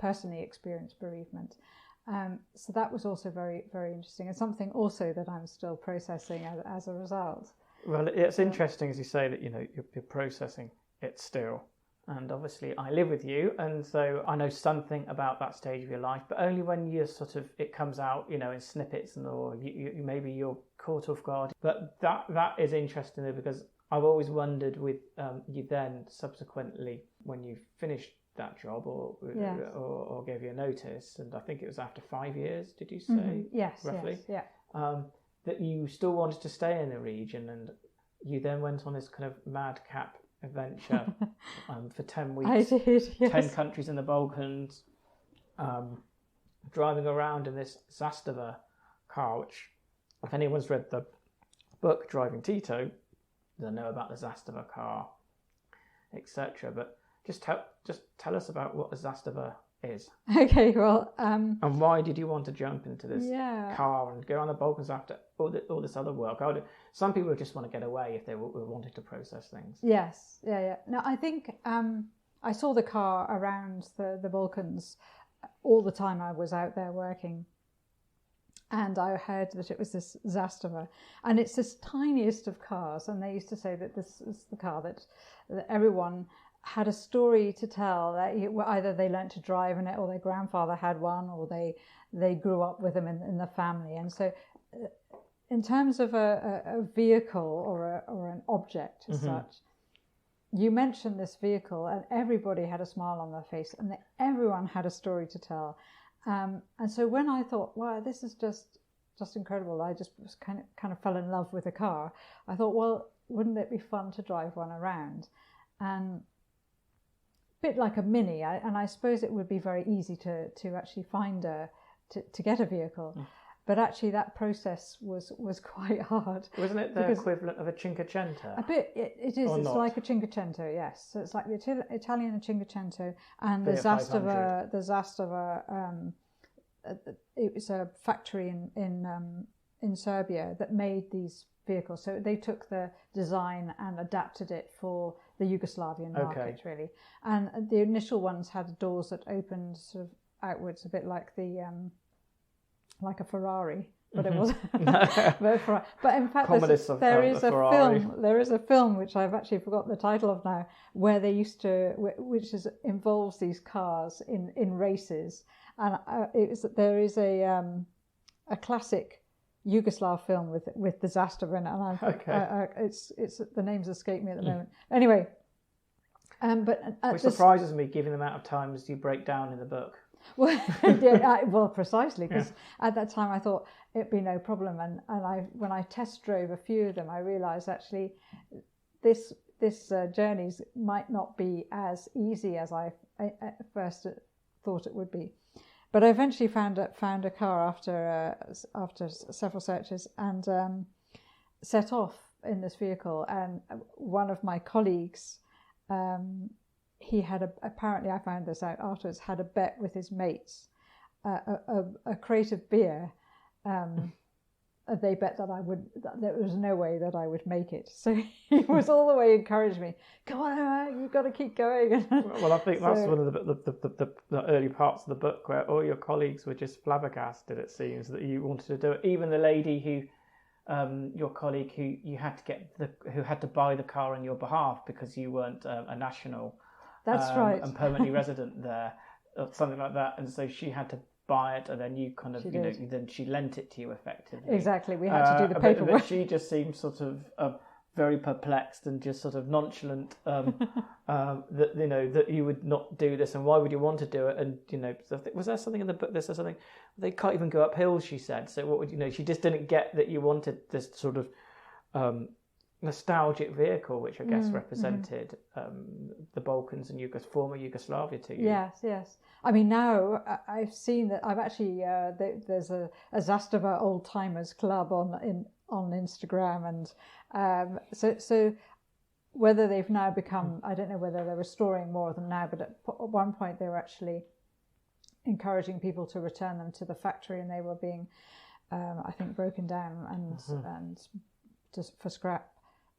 personally experienced bereavement. So that was also very, very interesting, and something also that I'm still processing as a result. Well, it's interesting, as you say, that you're processing it still. And obviously I live with you, and so I know something about that stage of your life, but only when you're it comes out, in snippets, or you maybe you're caught off guard. But that is interesting, though, because I've always wondered with you then subsequently when you finished that job or gave you a notice, and I think it was after 5 years, did you say? Mm-hmm. Yes, roughly? Yes, yeah. That you still wanted to stay in the region, and you then went on this kind of madcap adventure for 10 weeks. I did, yes. 10 countries in the Balkans, driving around in this Zastava car, which, if anyone's read the book Driving Tito, they'll know about the Zastava car, etc. But just tell us about what a Zastava is. Okay, well... and why did you want to jump into this car and go on the Balkans after all this other work? Some people just want to get away if they wanted to process things. Yes, yeah. No, I think I saw the car around the Balkans all the time I was out there working. And I heard that it was this Zastava. And it's this tiniest of cars. And they used to say that this is the car that everyone had a story to tell, that either they learnt to drive in it, or their grandfather had one, or they grew up with them in the family. And so in terms of a vehicle or an object as such, you mentioned this vehicle and everybody had a smile on their face, and everyone had a story to tell. And so when I thought, wow, this is just incredible, I just was kind of fell in love with a car. I thought, well, wouldn't it be fun to drive one around? And bit like a Mini, and I suppose it would be very easy to actually find to get a vehicle, but actually that process was quite hard. Wasn't it the equivalent of a Cinquecento? A bit, it is. It's like a Cinquecento, yes. So it's like the Italian Cinquecento, and the Zastava. The Zastava. It was a factory in Serbia that made these vehicles. So they took the design and adapted it for the Yugoslavian market, really. And the initial ones had doors that opened sort of outwards, a bit like like a Ferrari, but it wasn't. But in fact, there is a film which I've actually forgotten the title of now, where they used to, involves these cars in races, and there is a classic Yugoslav film with the Zastava in it, and it's the names escape me at the moment. Anyway, which surprises me, given the amount of times you break down in the book. Well, precisely, because at that time I thought it'd be no problem, and when I test drove a few of them, I realised actually this journeys might not be as easy as I at first thought it would be. But I eventually found a car after several searches, and set off in this vehicle. And one of my colleagues, he had apparently, I found this out afterwards, had a bet with his mates, a crate of beer. They bet that there was no way that I would make it. So he was all the way encouraging me. Come on, you've got to keep going. Well, I think that's one of the early parts of the book where all your colleagues were just flabbergasted, it seems, that you wanted to do it. Even the lady who, your colleague who had to buy the car on your behalf because you weren't a national. That's right. And permanently resident there, or something like that. And so she had to buy it, and then you kind of, then she lent it to you effectively. Exactly, we had to do the paperwork. But she just seemed sort of very perplexed and just sort of nonchalant that you would not do this, and why would you want to do it? And was there something in the book? There's something they can't even go up hills, she said. So what would she just didn't get that you wanted this sort of nostalgic vehicle, which I guess represented the Balkans and former Yugoslavia to you. Yes. I mean, now I've seen that. I've actually there's a Zastava old timers club on Instagram, and so whether they've now become, I don't know whether they're restoring more of them now, but at one point they were actually encouraging people to return them to the factory, and they were being, I think, broken down and just for scrap.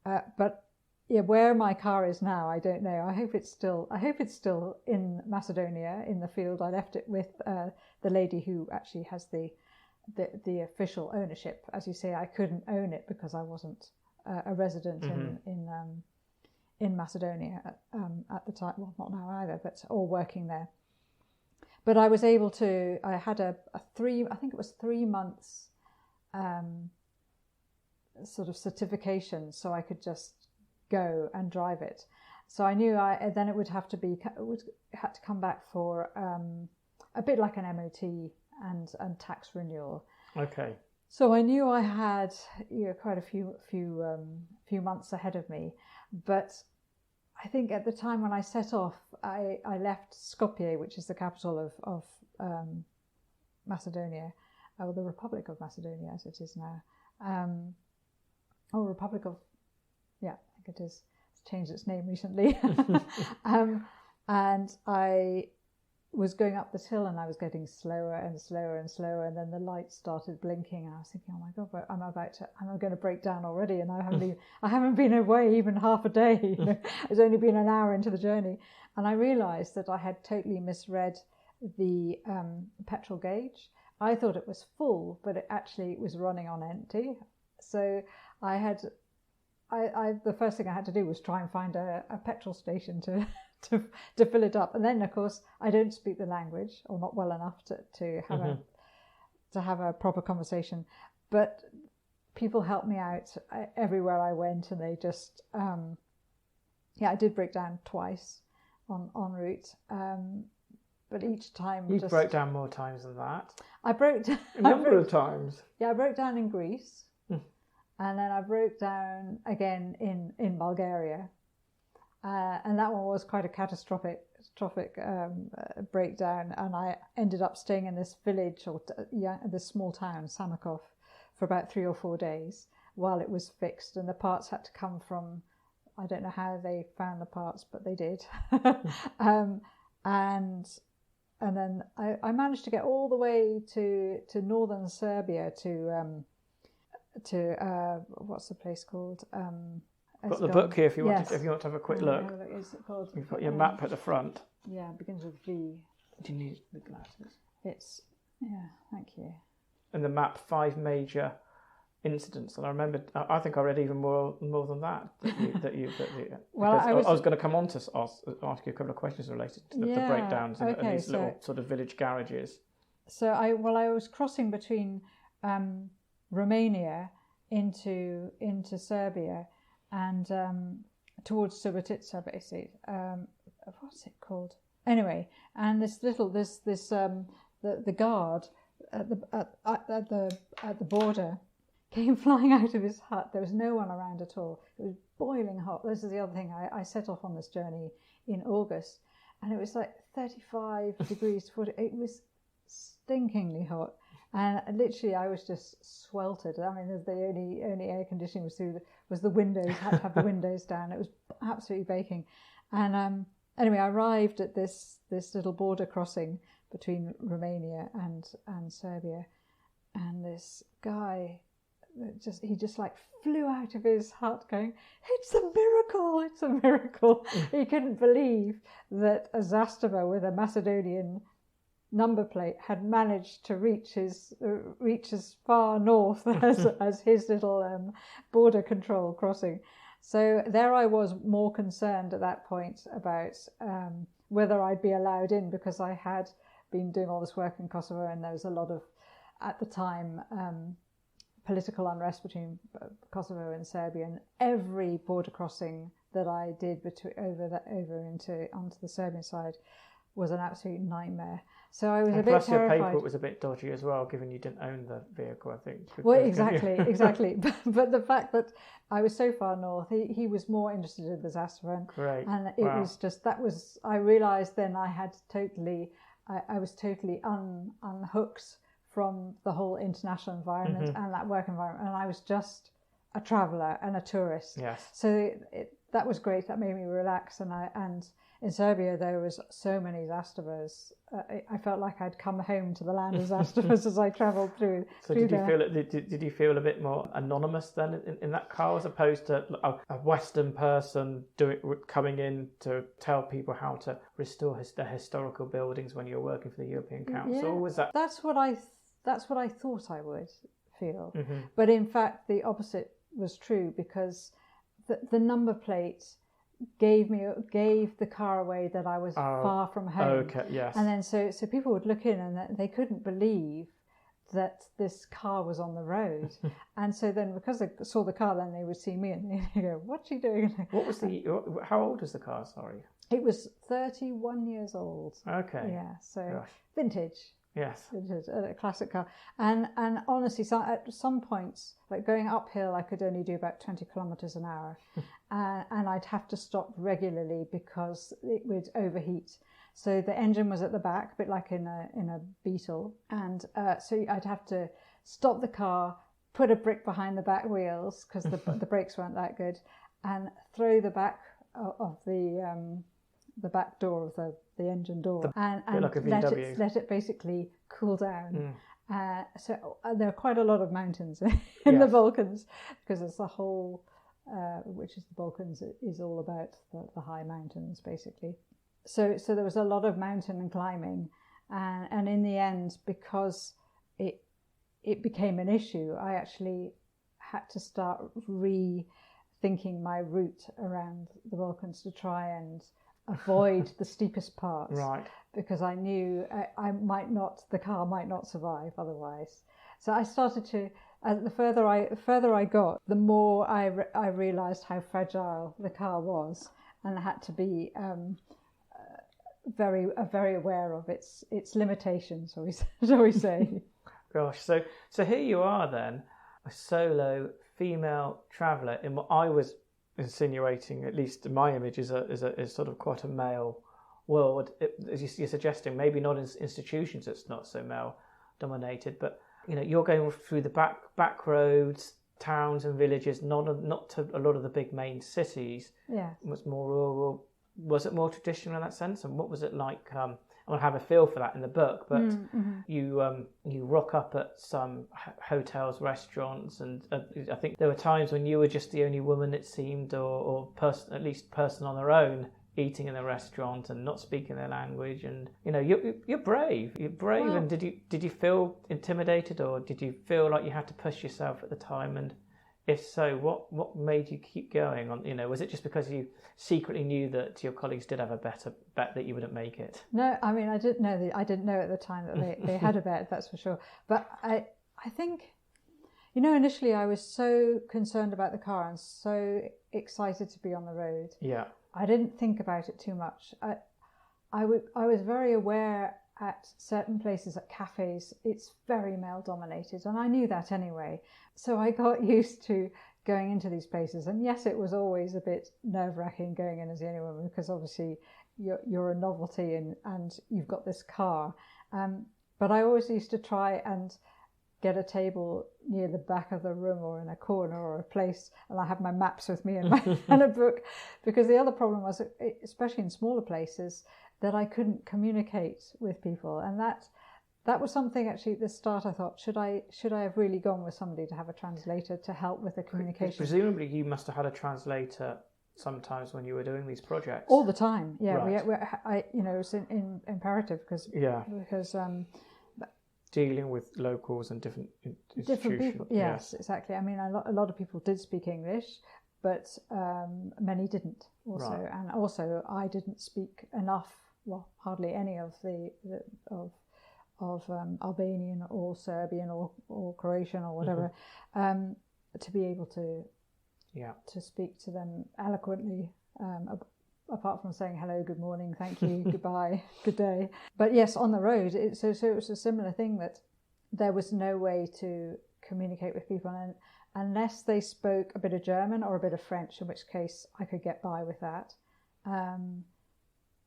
But where my car is now, I don't know. I hope it's still in Macedonia in the field. I left it with the lady who actually has the official ownership. As you say, I couldn't own it because I wasn't a resident in Macedonia at the time. Well, not now either, but or working there. But I was able to. I had I think it was 3 months sort of certification, so I could just go and drive it. So I knew then it would have to come back for a bit like an MOT and tax renewal. Okay. So I knew I had quite a few months ahead of me, but I think at the time when I set off, I left Skopje, which is the capital of Macedonia, or the Republic of Macedonia as it is now. Republic of, I think it is. It's changed its name recently. And I was going up this hill and I was getting slower and slower and slower, and then the lights started blinking and I was thinking, oh my God, but I'm going to break down already, and I haven't been away even half a day. It's only been an hour into the journey, and I realised that I had totally misread the petrol gauge. I thought it was full, but it was running on empty. So the first thing I had to do was try and find a petrol station to fill it up. And then, of course, I don't speak the language, or not well enough to have a proper conversation. But people helped me out everywhere I went, and they just I did break down twice en route. But each time you broke down more times than that. I broke down a number of times. Yeah, I broke down in Greece. And then I broke down again in Bulgaria, and that one was quite a catastrophic breakdown. And I ended up staying in this village or this small town, Samakov, for about 3 or 4 days while it was fixed. And the parts had to come from, I don't know how they found the parts, but they did. And then I managed to get all the way to northern Serbia to what's the place called? I've got the book here if you want to have a quick look. What is it called? You've got your map at the front. Yeah, it begins with V. Do you need the glasses? Thank you. And the map, 5 major incidents, and I remember. I think I read even more than that. Well, I was going to come on to ask you a couple of questions related to the breakdowns and these little sort of village garages. So I was crossing between Romania into Serbia and towards Subotica, basically. What's it called? Anyway, and the guard at the border came flying out of his hut. There was no one around at all. It was boiling hot. This is the other thing. I set off on this journey in August, and it was like 35 degrees. It was stinkingly hot. And literally, I was just sweltered. I mean, the only air conditioning was the windows. Had to have the windows down. It was absolutely baking. And anyway, I arrived at this little border crossing between Romania and Serbia, and this guy he just like flew out of his hut, going, "It's a miracle! It's a miracle!" He couldn't believe that a Zastava with a Macedonian number plate had managed to reach as far north as his little border control crossing. So there I was, more concerned at that point about whether I'd be allowed in, because I had been doing all this work in Kosovo, and there was a lot of, at the time, political unrest between Kosovo and Serbia, and every border crossing that I did onto the Serbian side was an absolute nightmare. So I was a bit terrified. Plus, your paperwork was a bit dodgy as well, given you didn't own the vehicle, I think. Well, exactly. But the fact that I was so far north, he was more interested in the Zastava. Great. And it was just, I realised then I was totally unhooked from the whole international environment and that work environment. And I was just a traveller and a tourist. Yes. So that was great. That made me relax. And in Serbia there was so many Zastavas. I felt like I'd come home to the land of Zastavas as I travelled through. So did you feel a bit more anonymous then in that car, as opposed to a Western person coming in to tell people how to restore the historical buildings when you're working for the European Council? Yeah, Was that? That's what I thought I would feel, Mm-hmm. but in fact the opposite was true, because the number plate gave the car away that I was far from home. Okay, yes. And then so people would look in and they couldn't believe that this car was on the road. And so then, because they saw the car, then they would see me and they go, "What's she doing?" How old was the car? Sorry. It was 31 years old. Okay. Yeah, so Gosh. vintage. Yes. It is a classic car. And honestly, at some points, like going uphill, I could only do about 20 kilometres an hour. And I'd have to stop regularly because it would overheat. So the engine was at the back, a bit like in a Beetle. And so I'd have to stop the car, put a brick behind the back wheels because the brakes weren't that good, and throw the back of the back door of the engine door, and like let it basically cool down. So there are quite a lot of mountains in the Balkans, because it's the whole, which is the Balkans, is all about the high mountains basically. So there was a lot of mountain and climbing, and in the end, because it became an issue, I actually had to start rethinking my route around the Balkans to try and avoid the steepest parts, right? Because I knew the car might not survive otherwise. So I started to, the further I got, the more I realised how fragile the car was, and I had to be very aware of its limitations, shall we say? Gosh, so here you are then, a solo female traveller in what I was insinuating, at least my image, is sort of quite a male world. As you're suggesting, maybe not in institutions, it's not so male dominated, but you're going through the back roads, towns and villages, not to a lot of the big main cities. Yeah, it was more rural. Was it more traditional in that sense, and what was it like? I'll have a feel for that in the book, but you rock up at some hotels, restaurants, and I think there were times when you were just the only woman, it seemed, or at least person on their own, eating in a restaurant and not speaking their language. And you're brave. Well, and did you feel intimidated, or did you feel like you had to push yourself at the time? And if so, what made you keep going on? Was it just because you secretly knew that your colleagues did have a better bet that you wouldn't make it? No, I mean, I didn't know at the time that they had a bet, that's for sure. But I think, initially I was so concerned about the car and so excited to be on the road. Yeah. I didn't think about it too much. I was very aware at certain places, at cafes, it's very male dominated, and I knew that anyway. So I got used to going into these places, and yes, it was always a bit nerve-wracking going in as the only woman, because obviously you're a novelty and you've got this car. But I always used to try and get a table near the back of the room or in a corner or a place, and I have my maps with me and a book, because the other problem was, especially in smaller places, that I couldn't communicate with people, and that was something actually at the start I thought, should I have really gone with somebody to have a translator to help with the communication? Presumably you must have had a translator sometimes when you were doing these projects. All the time, yeah. Right. It was imperative because dealing with locals and different people. Yes, exactly. I mean, a lot of people did speak English, but many didn't also, right. And also I didn't speak enough. Well, hardly any of of Albanian or Serbian or Croatian or whatever, to be able to speak to them eloquently, apart from saying hello, good morning, thank you, goodbye, good day. But yes, on the road, so it was a similar thing, that there was no way to communicate with people, and unless they spoke a bit of German or a bit of French, in which case I could get by with that.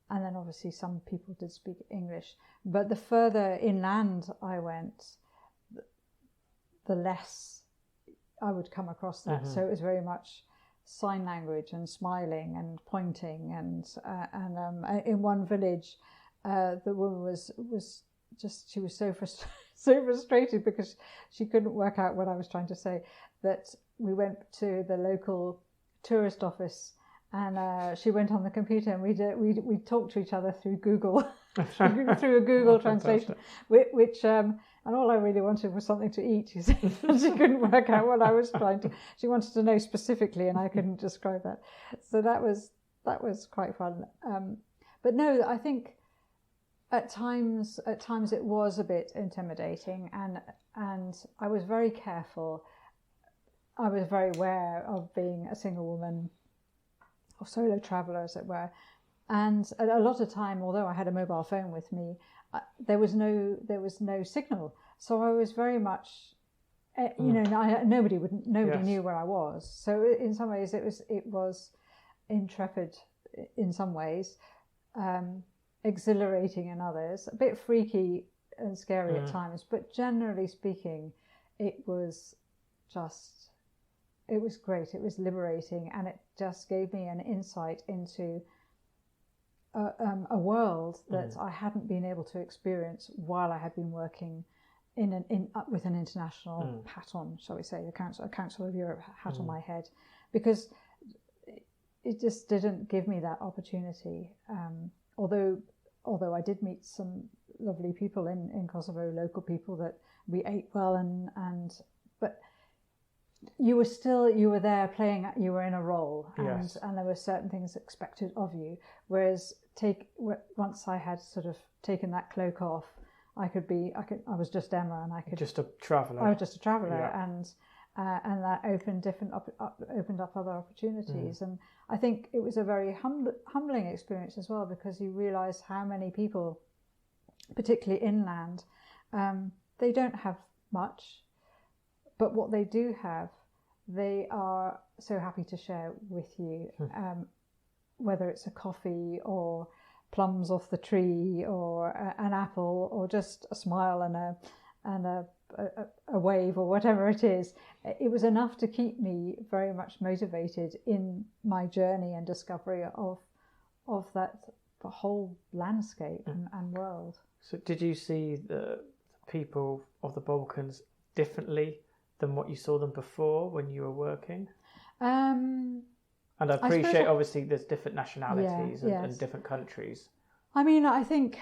And then obviously some people did speak English. But the further inland I went, the less I would come across that. So it was very much sign language and smiling and pointing, and in one village, the woman was just, she was so frustrated because she couldn't work out what I was trying to say, that we went to the local tourist office, and she went on the computer, and we talked to each other through Google, through a Google translation, which and all I really wanted was something to eat. She said she couldn't work out what I was trying to. She wanted to know specifically, and I couldn't describe that. So that was quite fun. But no, I think at times it was a bit intimidating, and I was very careful. I was very aware of being a single woman, or solo traveller, as it were. And a lot of time, although I had a mobile phone with me, there was no signal. So I was very much, nobody knew where I was. So in some ways, it was intrepid in some ways, exhilarating in others, a bit freaky and scary at times. But generally speaking, it was great. It was liberating, and it just gave me an insight into a world that I hadn't been able to experience while I had been working with an international hat on, shall we say, a Council of Europe hat on my head, because it just didn't give me that opportunity. Although I did meet some lovely people in Kosovo, local people that we ate well, but you were there playing, you were in a role, and there were certain things expected of you. Whereas once I had sort of taken that cloak off, I was just Emma, and I was just a traveller, and that opened up other opportunities. And I think it was a very humbling experience as well, because you realise how many people, particularly inland, they don't have much. But what they do have, they are so happy to share with you, whether it's a coffee or plums off the tree or an apple or just a smile and a wave or whatever it is. It was enough to keep me very much motivated in my journey and discovery of that whole landscape and world. So did you see the people of the Balkans differently than what you saw them before when you were working? And I appreciate, obviously, there's different nationalities and different countries. I mean, I think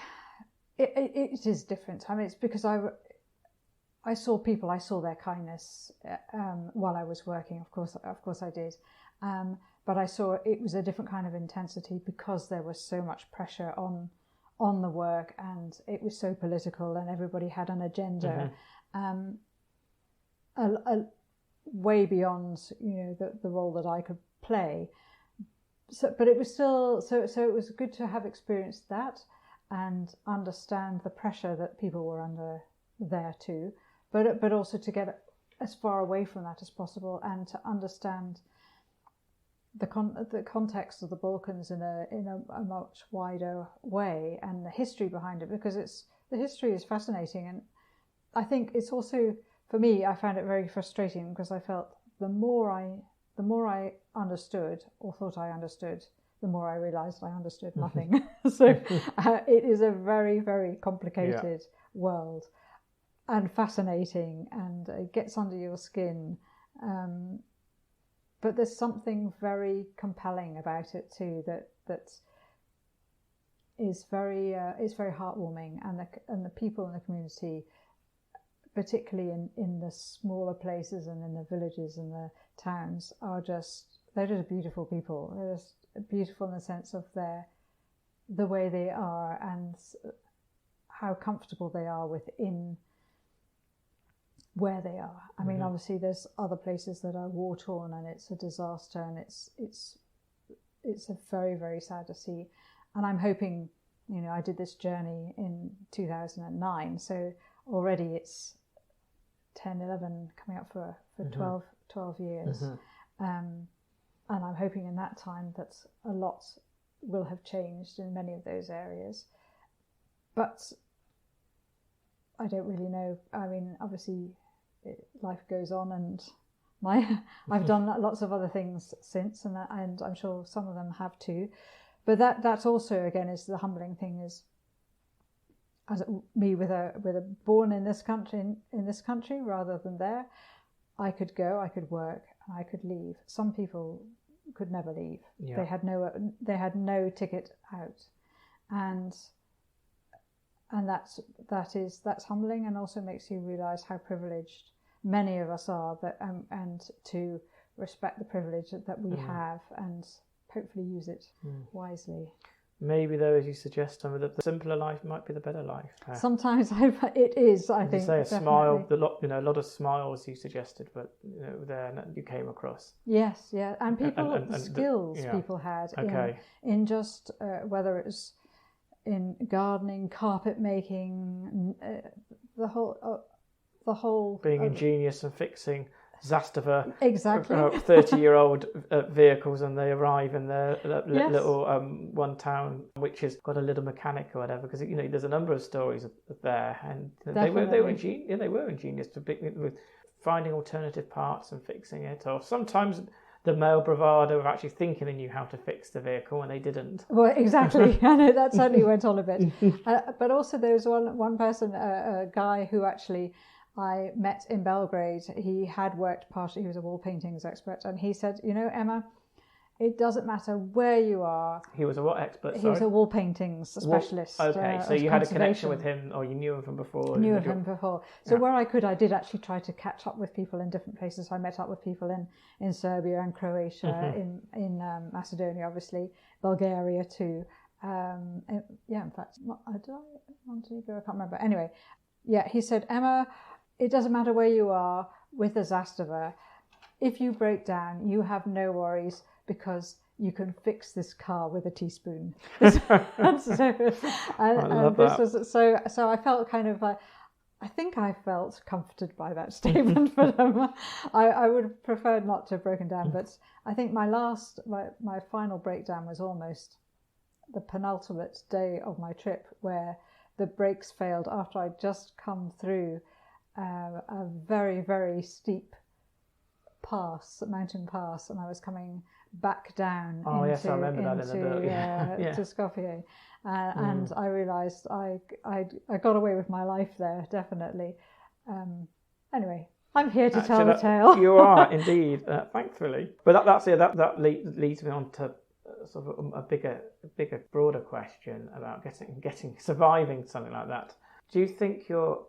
it is different. I mean, it's because I saw people, I saw their kindness while I was working. Of course I did. But I saw it was a different kind of intensity because there was so much pressure on the work, and it was so political, and everybody had an agenda. Way beyond the role that I could play. So, but it was still so it was good to have experienced that and understand the pressure that people were under there too, but also to get as far away from that as possible, and to understand the context of the Balkans in a much wider way, and the history behind it, because the history is fascinating. And I think it's also, for me, I found it very frustrating, because I felt the more I understood or thought I understood, the more I realised I understood nothing. So it is a very, very complicated world, and fascinating, and it gets under your skin. But there's something very compelling about it too, that is very heartwarming, and the people in the community, particularly in the smaller places and in the villages and the towns, they're just beautiful people. They're just beautiful in the sense of the way they are, and how comfortable they are within where they are. I mean, obviously there's other places that are war torn, and it's a disaster, and it's a very, very sad to see. And I'm hoping, I did this journey in 2009, so already it's 10, 11, coming up for 12 years. And I'm hoping in that time that a lot will have changed in many of those areas. But I don't really know. I mean, obviously life goes on, and I've done lots of other things since, and I'm sure some of them have too. But that's also, again, is the humbling thing, is as me with a born in this country rather than there. I could go, I could work, and I could leave. Some people could never leave. Yeah. They had no ticket out, and that's humbling, and also makes you realise how privileged many of us are, and to respect the privilege that we have, and hopefully use it wisely. Maybe, though, as you suggest, the simpler life might be the better life. Sometimes it is. I think. You say a smile, a lot of smiles you suggested, but there you came across. Yes, yeah, and the skills people had in just whether it was in gardening, carpet making, the whole being ingenious and fixing Zastava, exactly 30-year-old vehicles, and they arrive in their little one town which has got a little mechanic or whatever. Because there's a number of stories there, and they were ingenious with finding alternative parts and fixing it. Or sometimes the male bravado of actually thinking they knew how to fix the vehicle and they didn't. Well, exactly. I know that certainly went on a bit. But also there was one person, a guy who actually I met in Belgrade. He had worked partially, he was a wall paintings expert, and he said, Emma, it doesn't matter where you are. He was a what expert? He was a wall paintings specialist. Okay, so you had a connection with him, or you knew him from before? Knew him before. So where I could, I did actually try to catch up with people in different places. I met up with people in Serbia and Croatia, in Macedonia, obviously, Bulgaria too. In fact, Montenegro, I can't remember. Anyway, he said, Emma, it doesn't matter where you are with the Zastava. If you break down, you have no worries, because you can fix this car with a teaspoon. So I felt kind of like, I think I felt comforted by that statement, but I would have preferred not to have broken down. But I think my final breakdown was almost the penultimate day of my trip, where the brakes failed after I'd just come through a very, very steep mountain pass, and I was coming back down yes, I remember that in the book. To Skopje, and I realised I got away with my life there, definitely. Anyway, I'm here to tell the tale. You are indeed, thankfully. But that leads me on to sort of a bigger, broader question about surviving something like that. Do you think you're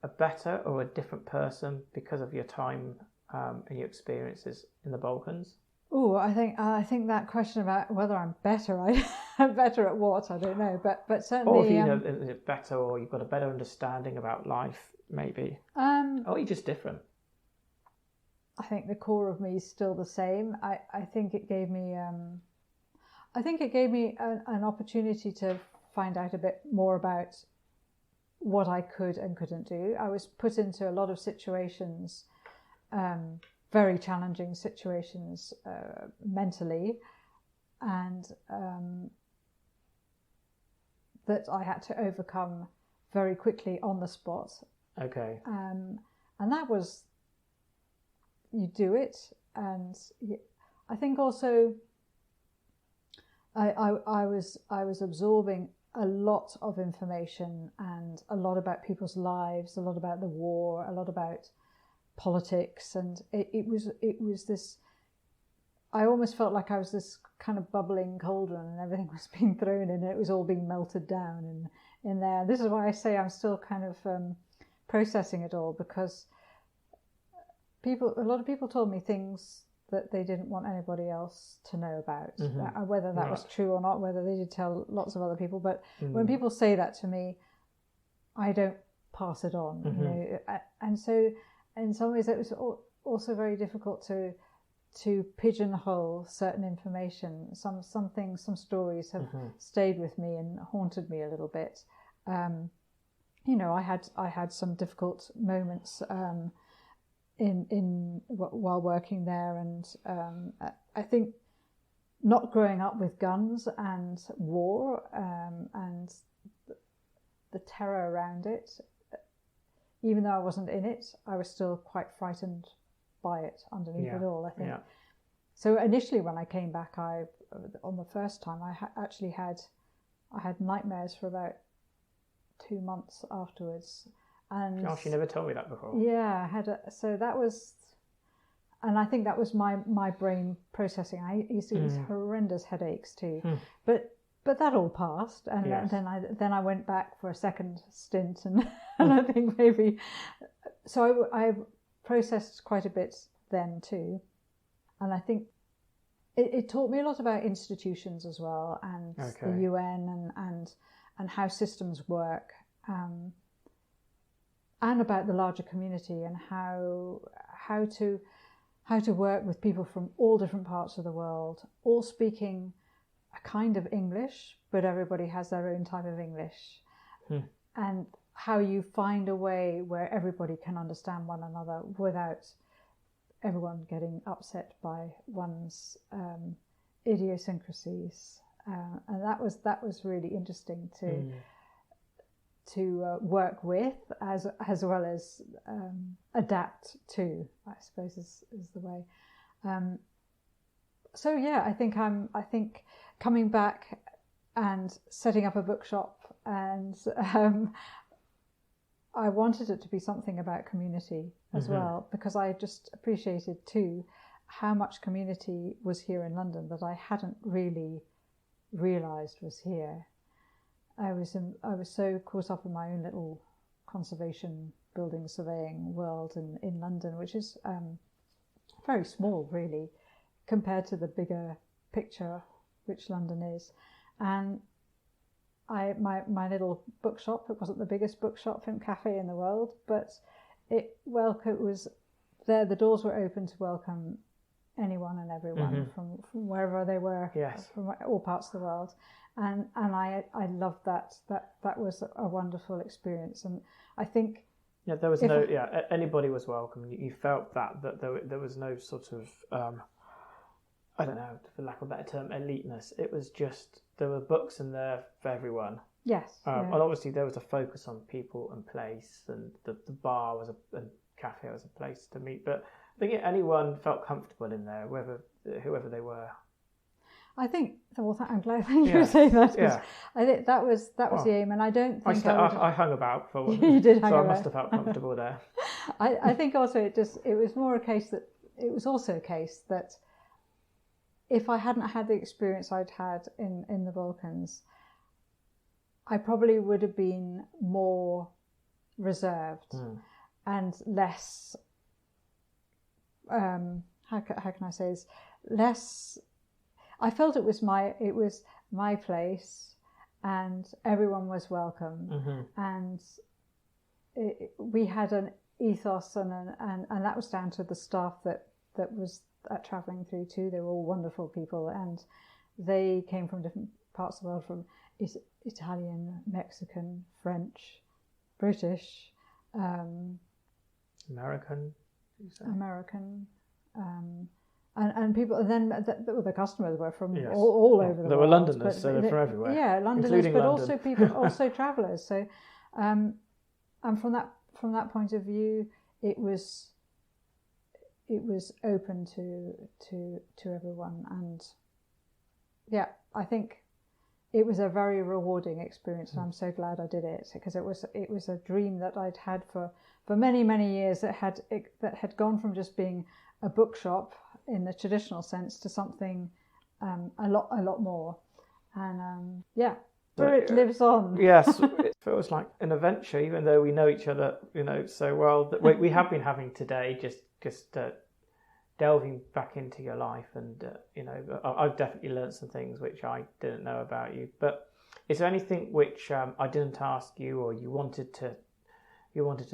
a better or a different person because of your time and your experiences in the Balkans? Oh, I think that question about whether I'm better, I'm better at what, I don't know, but certainly. Or if is it better, or you've got a better understanding about life, maybe. Or you're just different. I think the core of me is still the same. I think it gave me an opportunity to find out a bit more about what I could and couldn't do. I was put into a lot of situations, very challenging situations mentally, and that I had to overcome very quickly on the spot. Okay. And that was, you do it, and I think also I was absorbing a lot of information, and a lot about people's lives, a lot about the war, a lot about politics, and it was this, I almost felt like I was this kind of bubbling cauldron, and everything was being thrown in, and it was all being melted down in there. This is why I say I'm still kind of processing it all, because a lot of people told me things that they didn't want anybody else to know about, whether that was true or not, whether they did tell lots of other people. But when people say that to me, I don't pass it on. And so in some ways it was also very difficult to pigeonhole certain information. Some things, some stories have stayed with me and haunted me a little bit. I had some difficult moments while working there, and I think not growing up with guns and war and the terror around it, even though I wasn't in it, I was still quite frightened by it underneath it all, I think. Yeah. So initially when I came back, on the first time, I had nightmares for about 2 months afterwards. And gosh, you never told me that before. Yeah, so that was, and I think that was my brain processing. I used to get these horrendous headaches too, but that all passed, and then I went back for a second stint, and I think maybe, so I processed quite a bit then too, and I think it taught me a lot about institutions as well, and the UN and how systems work, and about the larger community, and how to work with people from all different parts of the world, all speaking a kind of English, but everybody has their own type of English, and how you find a way where everybody can understand one another without everyone getting upset by one's idiosyncrasies, and that was really interesting to work with as well as adapt to, I suppose is the way. So yeah, I think coming back and setting up a bookshop, and I wanted it to be something about community as well, because I just appreciated too how much community was here in London that I hadn't really realised was here. I was so caught up in my own little conservation building surveying world in London, which is very small really compared to the bigger picture which London is. And my little bookshop, it wasn't the biggest bookshop and cafe in the world, but it was there, the doors were open to welcome anyone and everyone from wherever they were, from all parts of the world. And I loved that. That was a wonderful experience, and I think there was anybody was welcome. You felt that there was no sort of I don't know, for lack of a better term, eliteness. It was just there were books in there for everyone. Yes. And obviously there was a focus on people and place, and the bar was and cafe was a place to meet. But I think anyone felt comfortable in there, whoever they were. I think. Well, I'm glad you were saying that. Yeah. I think that was the aim, and I don't think I hung about for you did hang so about. I must have felt comfortable there. I think also it was more a case that it was also a case that if I hadn't had the experience I'd had in the Balkans, I probably would have been more reserved and less. How can I say this? Less. I felt it was my place, and everyone was welcome, and we had an ethos, and that was down to the staff that was travelling through too. They were all wonderful people, and they came from different parts of the world, from Italian, Mexican, French, British, American. And people, and then the customers were from all over the world. They were Londoners, so they're from everywhere. Yeah, Londoners, but London. also travellers. So, and from that point of view, it was open to everyone, and yeah, I think it was a very rewarding experience, and I'm so glad I did it, because it was a dream that I'd had for many years that had gone from just being a bookshop in the traditional sense to something a lot more, and spirit lives on. Yes, it feels like an adventure, even though we know each other so well. That we have been having today, just delving back into your life, and I've definitely learned some things which I didn't know about you. But is there anything which I didn't ask you, or you wanted to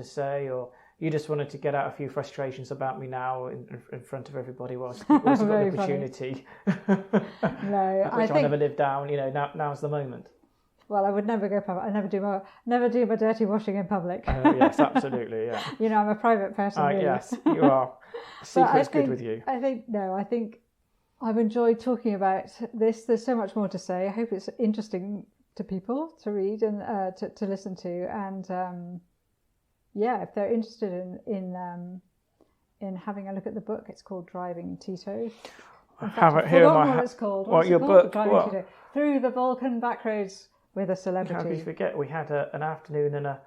say, or you just wanted to get out a few frustrations about me now in front of everybody whilst you've got the opportunity? No, which I'll never live down. Now's the moment. Well, I would never go public. I never do my dirty washing in public. Yes, absolutely. Yeah. I'm a private person. Really. Yes, you are. Secret's good with you. I think I've enjoyed talking about this. There's so much more to say. I hope it's interesting to people to read and to listen to. And if they're interested in having a look at the book. It's called Driving Tito. I have it here in my what it's called. What, your book? Driving Tito. Through the Balkan backroads with a celebrity. How could you forget? We had an afternoon in a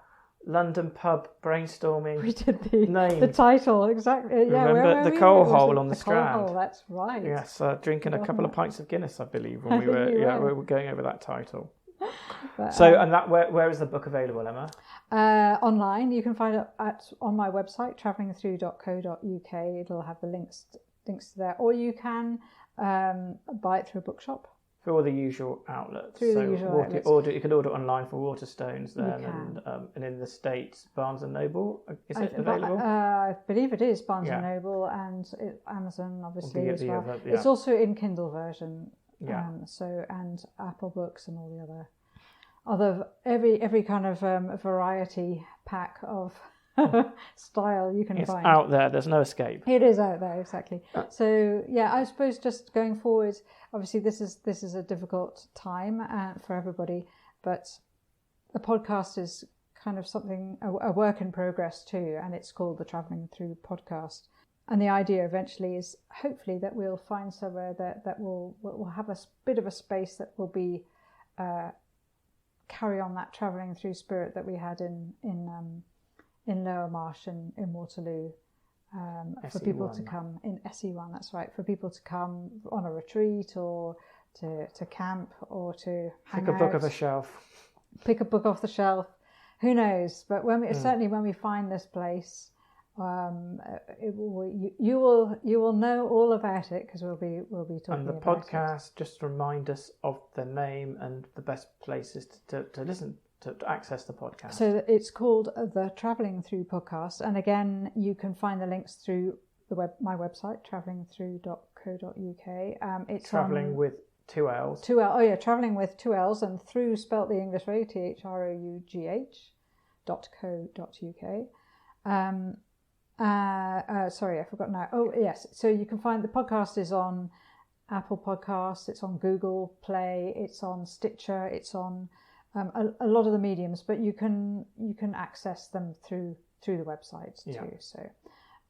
London pub brainstorming. We did name. the title, exactly. Yeah, Remember the coal hole on the Strand? Coal hole, that's right. Yes, drinking a couple of pints of Guinness, I believe, when we were we were going over that title. But, so, and that where is the book available, Emma? Online. You can find it on my website, travellingthrough.co.uk. It'll have the links to there, or you can buy it through a bookshop. Through all the usual outlets. Through the usual outlets. You can order it online for Waterstones then, and in the States, Barnes and Noble. Is it available? I believe it is Barnes and Noble, and Amazon obviously as well. It's also in Kindle version. Yeah. And Apple Books and all the other every kind of variety pack of style you can find. It's out there. There's no escape. It is out there, exactly. So yeah, I suppose just going forward, obviously this is a difficult time for everybody, but the podcast is kind of something a work in progress too, and it's called the Travelling Through Podcast. And the idea eventually is hopefully that we'll find somewhere that will have a bit of a space that will be carry on that travelling through spirit that we had in Lower Marsh and in Waterloo, for people to come in SE1. That's right, for people to come on a retreat or to camp or to hang out. Pick a book off a shelf. Pick a book off the shelf. Who knows? But certainly when we find this place. You will know all about it because we'll be talking and the about podcast. Just remind us of the name and the best places to listen to access the podcast. So it's called the Travelling Through Podcast, and again you can find the links through my website travellingthrough.co.uk. It's travelling with 2 L's. 2 L. Oh yeah, travelling with 2 L's and through spelt the English way, THROUGH.co.uk. Sorry, I forgot now. Oh, yes. So you can find the podcast is on Apple Podcasts, it's on Google Play, it's on Stitcher, it's on a lot of the mediums, but you can access them through the website too. Yeah. So,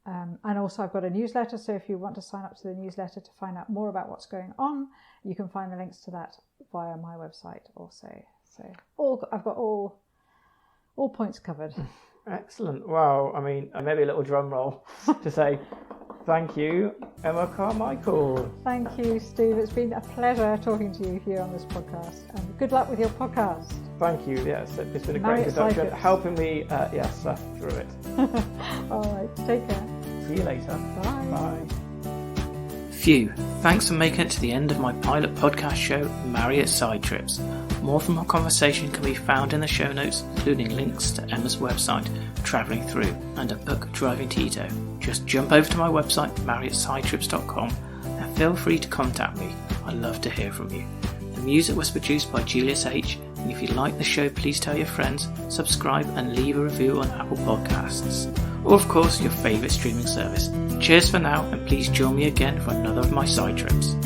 and also I've got a newsletter. So if you want to sign up to the newsletter to find out more about what's going on, you can find the links to that via my website also. So I've got all points covered. Excellent. Wow. I mean, maybe a little drum roll to say thank you, Emma Carmichael. Thank you, Steve. It's been a pleasure talking to you here on this podcast. And good luck with your podcast. Thank you. Yes, it's been a great introduction, helping me surf through it. All right. Take care. See you later. Bye. Bye. Phew, thanks for making it to the end of my pilot podcast show, Marriott Side Trips. More from our conversation can be found in the show notes, including links to Emma's website, Travelling Through, and a book, Driving Tito. Just jump over to my website, marriottsidetrips.com, and feel free to contact me. I'd love to hear from you. The music was produced by Julius H, and if you like the show, please tell your friends, subscribe, and leave a review on Apple Podcasts, or of course your favourite streaming service. Cheers for now, and please join me again for another of my side trips.